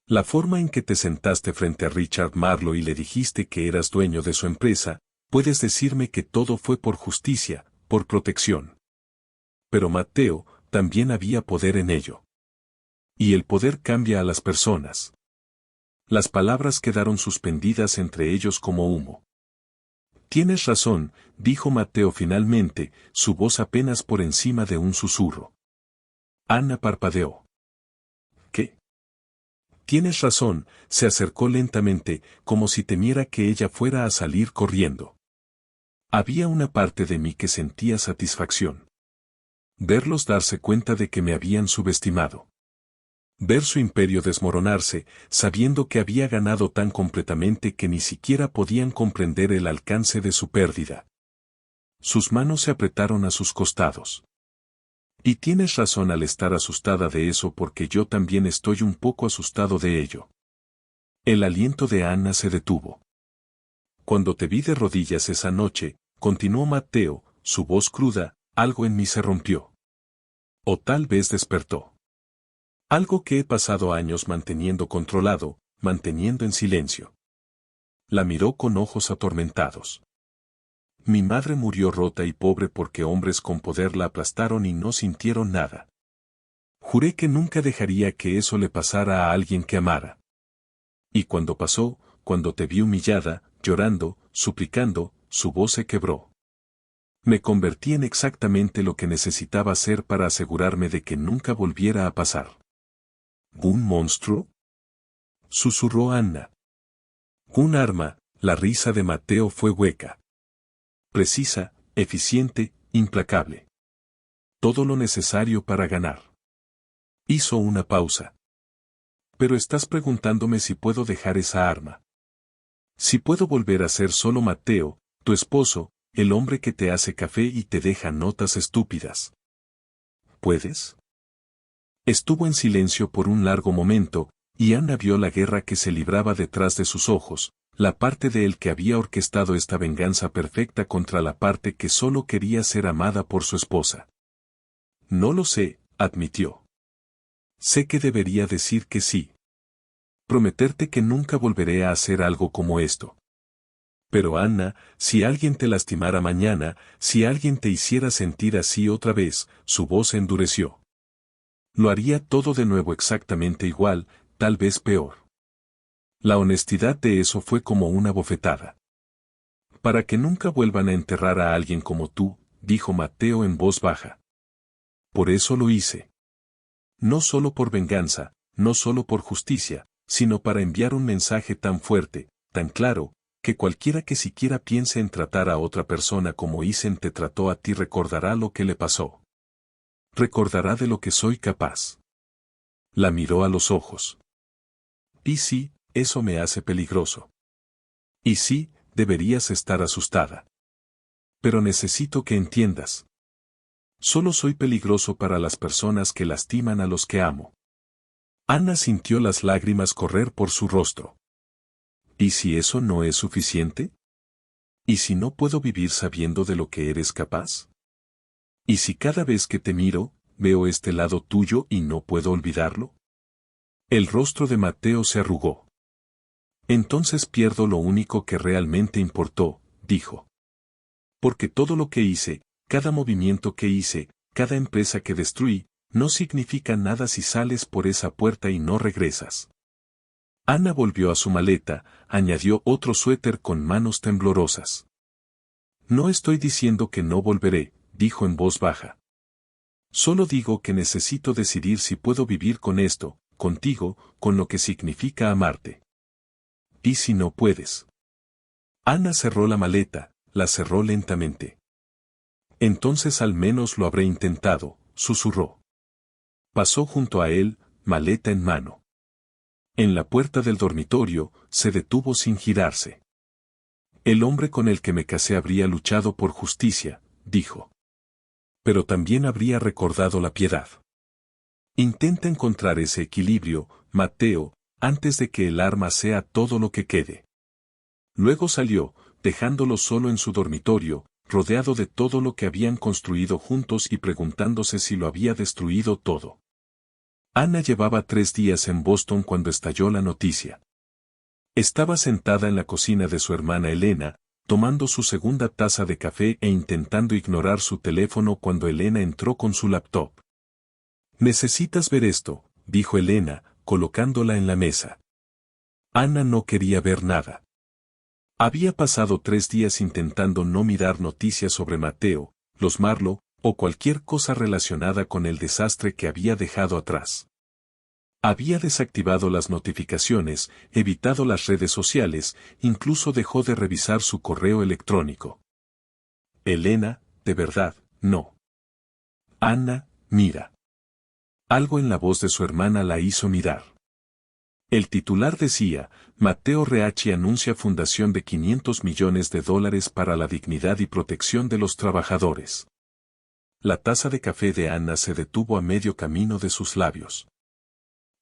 La forma en que te sentaste frente a Richard Marlowe y le dijiste que eras dueño de su empresa, puedes decirme que todo fue por justicia, por protección. Pero Matteo, también había poder en ello. Y el poder cambia a las personas. Las palabras quedaron suspendidas entre ellos como humo. Tienes razón, dijo Matteo finalmente, su voz apenas por encima de un susurro. Anna parpadeó. ¿Qué? Tienes razón, se acercó lentamente, como si temiera que ella fuera a salir corriendo. Había una parte de mí que sentía satisfacción. Verlos darse cuenta de que me habían subestimado. Ver su imperio desmoronarse, sabiendo que había ganado tan completamente que ni siquiera podían comprender el alcance de su pérdida. Sus manos se apretaron a sus costados. Y tienes razón al estar asustada de eso porque yo también estoy un poco asustado de ello. El aliento de Anna se detuvo. Cuando te vi de rodillas esa noche, continuó Matteo, su voz cruda, algo en mí se rompió. O tal vez despertó. Algo que he pasado años manteniendo controlado, manteniendo en silencio. La miró con ojos atormentados. Mi madre murió rota y pobre porque hombres con poder la aplastaron y no sintieron nada. Juré que nunca dejaría que eso le pasara a alguien que amara. Y cuando pasó, cuando te vi humillada, llorando, suplicando, su voz se quebró. Me convertí en exactamente lo que necesitaba ser para asegurarme de que nunca volviera a pasar. ¿Un monstruo?, susurró Anna. Un arma. La risa de Matteo fue hueca. Precisa, eficiente, implacable. Todo lo necesario para ganar. Hizo una pausa. Pero estás preguntándome si puedo dejar esa arma. Si puedo volver a ser solo Matteo, tu esposo, el hombre que te hace café y te deja notas estúpidas. ¿Puedes? Estuvo en silencio por un largo momento, y Anna vio la guerra que se libraba detrás de sus ojos, la parte de él que había orquestado esta venganza perfecta contra la parte que solo quería ser amada por su esposa. No lo sé, admitió. Sé que debería decir que sí. Prometerte que nunca volveré a hacer algo como esto. Pero Anna, si alguien te lastimara mañana, si alguien te hiciera sentir así otra vez, su voz endureció. Lo haría todo de nuevo exactamente igual, tal vez peor. La honestidad de eso fue como una bofetada. Para que nunca vuelvan a enterrar a alguien como tú, dijo Matteo en voz baja. Por eso lo hice. No solo por venganza, no solo por justicia, sino para enviar un mensaje tan fuerte, tan claro, que cualquiera que siquiera piense en tratar a otra persona como Isen te trató a ti recordará lo que le pasó. Recordará de lo que soy capaz. La miró a los ojos. Y sí, eso me hace peligroso. Y sí, deberías estar asustada. Pero necesito que entiendas. Solo soy peligroso para las personas que lastiman a los que amo. Anna sintió las lágrimas correr por su rostro. ¿Y si eso no es suficiente? ¿Y si no puedo vivir sabiendo de lo que eres capaz? ¿Y si cada vez que te miro, veo este lado tuyo y no puedo olvidarlo? El rostro de Matteo se arrugó. Entonces pierdo lo único que realmente importó, dijo. Porque todo lo que hice, cada movimiento que hice, cada empresa que destruí, no significa nada si sales por esa puerta y no regresas. Anna volvió a su maleta, añadió otro suéter con manos temblorosas. No estoy diciendo que no volveré, dijo en voz baja. Solo digo que necesito decidir si puedo vivir con esto, contigo, con lo que significa amarte. ¿Y si no puedes? Anna cerró la maleta, la cerró lentamente. Entonces al menos lo habré intentado, susurró. Pasó junto a él, maleta en mano. En la puerta del dormitorio, se detuvo sin girarse. El hombre con el que me casé habría luchado por justicia, dijo. Pero también habría recordado la piedad. Intenta encontrar ese equilibrio, Matteo, antes de que el arma sea todo lo que quede. Luego salió, dejándolo solo en su dormitorio, rodeado de todo lo que habían construido juntos y preguntándose si lo había destruido todo. Anna llevaba 3 días en Boston cuando estalló la noticia. Estaba sentada en la cocina de su hermana Elena, tomando su segunda taza de café e intentando ignorar su teléfono cuando Elena entró con su laptop. Necesitas ver esto, dijo Elena, colocándola en la mesa. Anna no quería ver nada. Había pasado 3 días intentando no mirar noticias sobre Matteo, los Marlowe, o cualquier cosa relacionada con el desastre que había dejado atrás. Había desactivado las notificaciones, evitado las redes sociales, incluso dejó de revisar su correo electrónico. Elena, de verdad, no. Anna, mira. Algo en la voz de su hermana la hizo mirar. El titular decía, Matteo Reacci anuncia fundación de $500 millones para la dignidad y protección de los trabajadores. La taza de café de Anna se detuvo a medio camino de sus labios.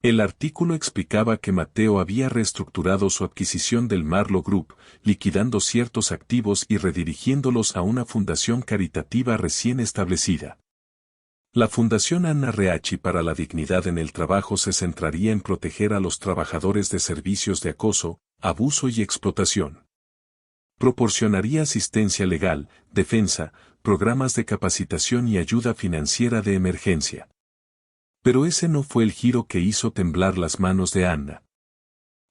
El artículo explicaba que Matteo había reestructurado su adquisición del Marlowe Group, liquidando ciertos activos y redirigiéndolos a una fundación caritativa recién establecida. La Fundación Anna Reacci para la Dignidad en el Trabajo se centraría en proteger a los trabajadores de servicios de acoso, abuso y explotación. Proporcionaría asistencia legal, defensa, programas de capacitación y ayuda financiera de emergencia. Pero ese no fue el giro que hizo temblar las manos de Anna.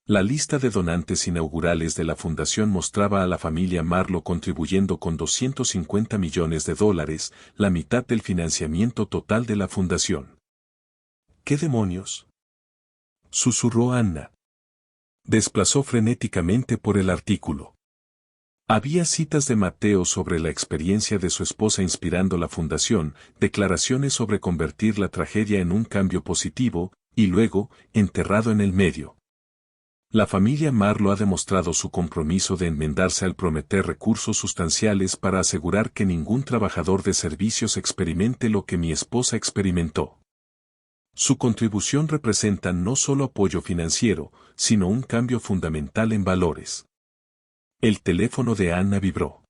La lista de donantes inaugurales de la fundación mostraba a la familia Marlowe contribuyendo con $250 millones, la mitad del financiamiento total de la fundación. ¿Qué demonios?, susurró Anna. Desplazó frenéticamente por el artículo. Había citas de Matteo sobre la experiencia de su esposa inspirando la fundación, declaraciones sobre convertir la tragedia en un cambio positivo, y luego, enterrado en el medio. La familia Marlowe ha demostrado su compromiso de enmendarse al prometer recursos sustanciales para asegurar que ningún trabajador de servicios experimente lo que mi esposa experimentó. Su contribución representa no solo apoyo financiero, sino un cambio fundamental en valores. El teléfono de Anna vibró.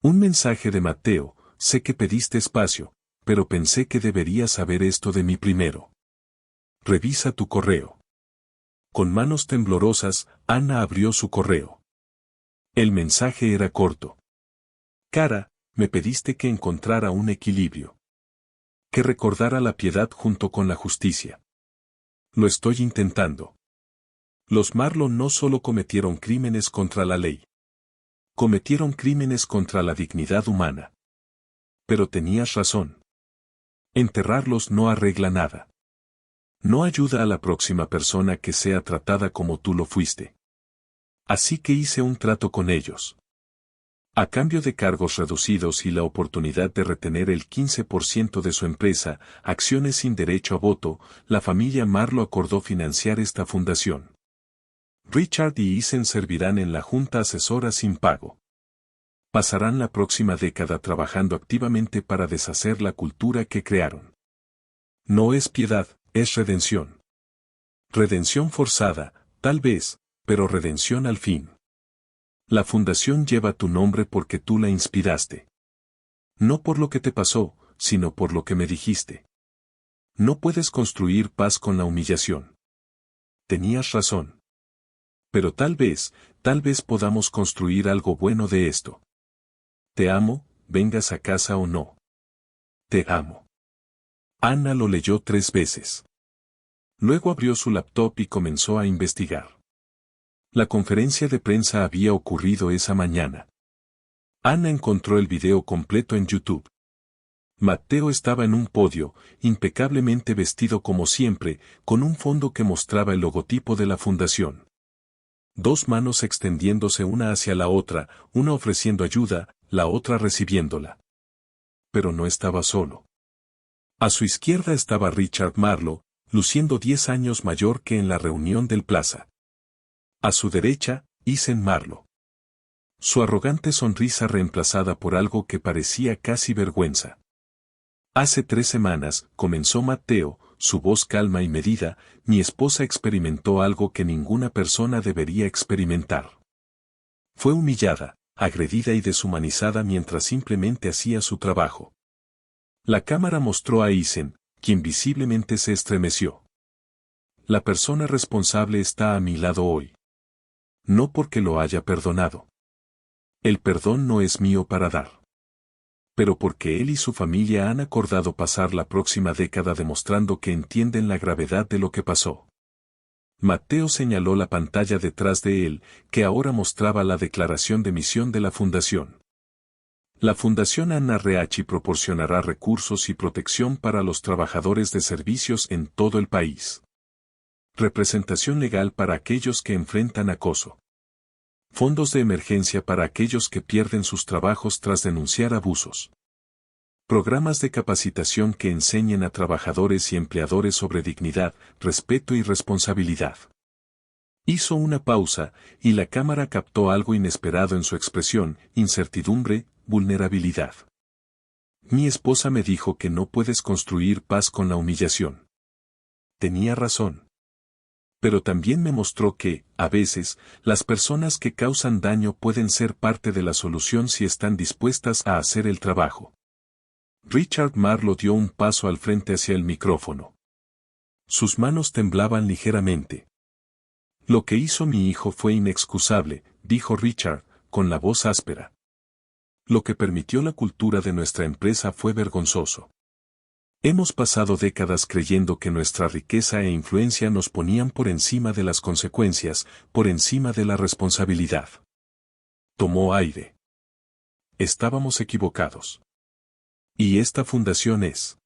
Un mensaje de Matteo, sé que pediste espacio, pero pensé que deberías saber esto de mí primero. Revisa tu correo. Con manos temblorosas, Anna abrió su correo. El mensaje era corto. Cara, me pediste que encontrara un equilibrio. Que recordara la piedad junto con la justicia. Lo estoy intentando. Los Marlowe no solo cometieron crímenes contra la ley. Cometieron crímenes contra la dignidad humana. Pero tenías razón. Enterrarlos no arregla nada. No ayuda a la próxima persona que sea tratada como tú lo fuiste. Así que hice un trato con ellos. A cambio de cargos reducidos y la oportunidad de retener el 15% de su empresa, acciones sin derecho a voto, la familia Marlowe acordó financiar esta fundación. Richard y Eisen servirán en la junta asesora sin pago. Pasarán la próxima década trabajando activamente para deshacer la cultura que crearon. No es piedad, es redención. Redención forzada, tal vez, pero redención al fin. La fundación lleva tu nombre porque tú la inspiraste. No por lo que te pasó, sino por lo que me dijiste. No puedes construir paz con la humillación. Tenías razón. Pero tal vez podamos construir algo bueno de esto. Te amo, vengas a casa o no. Te amo. Anna lo leyó 3 veces. Luego abrió su laptop y comenzó a investigar. La conferencia de prensa había ocurrido esa mañana. Anna encontró el video completo en YouTube. Matteo estaba en un podio, impecablemente vestido como siempre, con un fondo que mostraba el logotipo de la fundación. 2 manos extendiéndose una hacia la otra, una ofreciendo ayuda, la otra recibiéndola. Pero no estaba solo. A su izquierda estaba Richard Marlowe, luciendo 10 años mayor que en la reunión del Plaza. A su derecha, Eisen Marlowe. Su arrogante sonrisa reemplazada por algo que parecía casi vergüenza. Hace 3 semanas, comenzó Matteo, su voz calma y medida, mi esposa experimentó algo que ninguna persona debería experimentar. Fue humillada, agredida y deshumanizada mientras simplemente hacía su trabajo. La cámara mostró a Eisen, quien visiblemente se estremeció. La persona responsable está a mi lado hoy. No porque lo haya perdonado. El perdón no es mío para dar. Pero porque él y su familia han acordado pasar la próxima década demostrando que entienden la gravedad de lo que pasó. Matteo señaló la pantalla detrás de él, que ahora mostraba la declaración de misión de la fundación. La Fundación Anna Reacci proporcionará recursos y protección para los trabajadores de servicios en todo el país. Representación legal para aquellos que enfrentan acoso. Fondos de emergencia para aquellos que pierden sus trabajos tras denunciar abusos. Programas de capacitación que enseñen a trabajadores y empleadores sobre dignidad, respeto y responsabilidad. Hizo una pausa, y la cámara captó algo inesperado en su expresión: incertidumbre, vulnerabilidad. Mi esposa me dijo que no puedes construir paz con la humillación. Tenía razón. Pero también me mostró que, a veces, las personas que causan daño pueden ser parte de la solución si están dispuestas a hacer el trabajo. Richard Marlowe dio un paso al frente hacia el micrófono. Sus manos temblaban ligeramente. Lo que hizo mi hijo fue inexcusable, dijo Richard, con la voz áspera. Lo que permitió la cultura de nuestra empresa fue vergonzoso. Hemos pasado décadas creyendo que nuestra riqueza e influencia nos ponían por encima de las consecuencias, por encima de la responsabilidad. Tomó aire. Estábamos equivocados. Y esta fundación es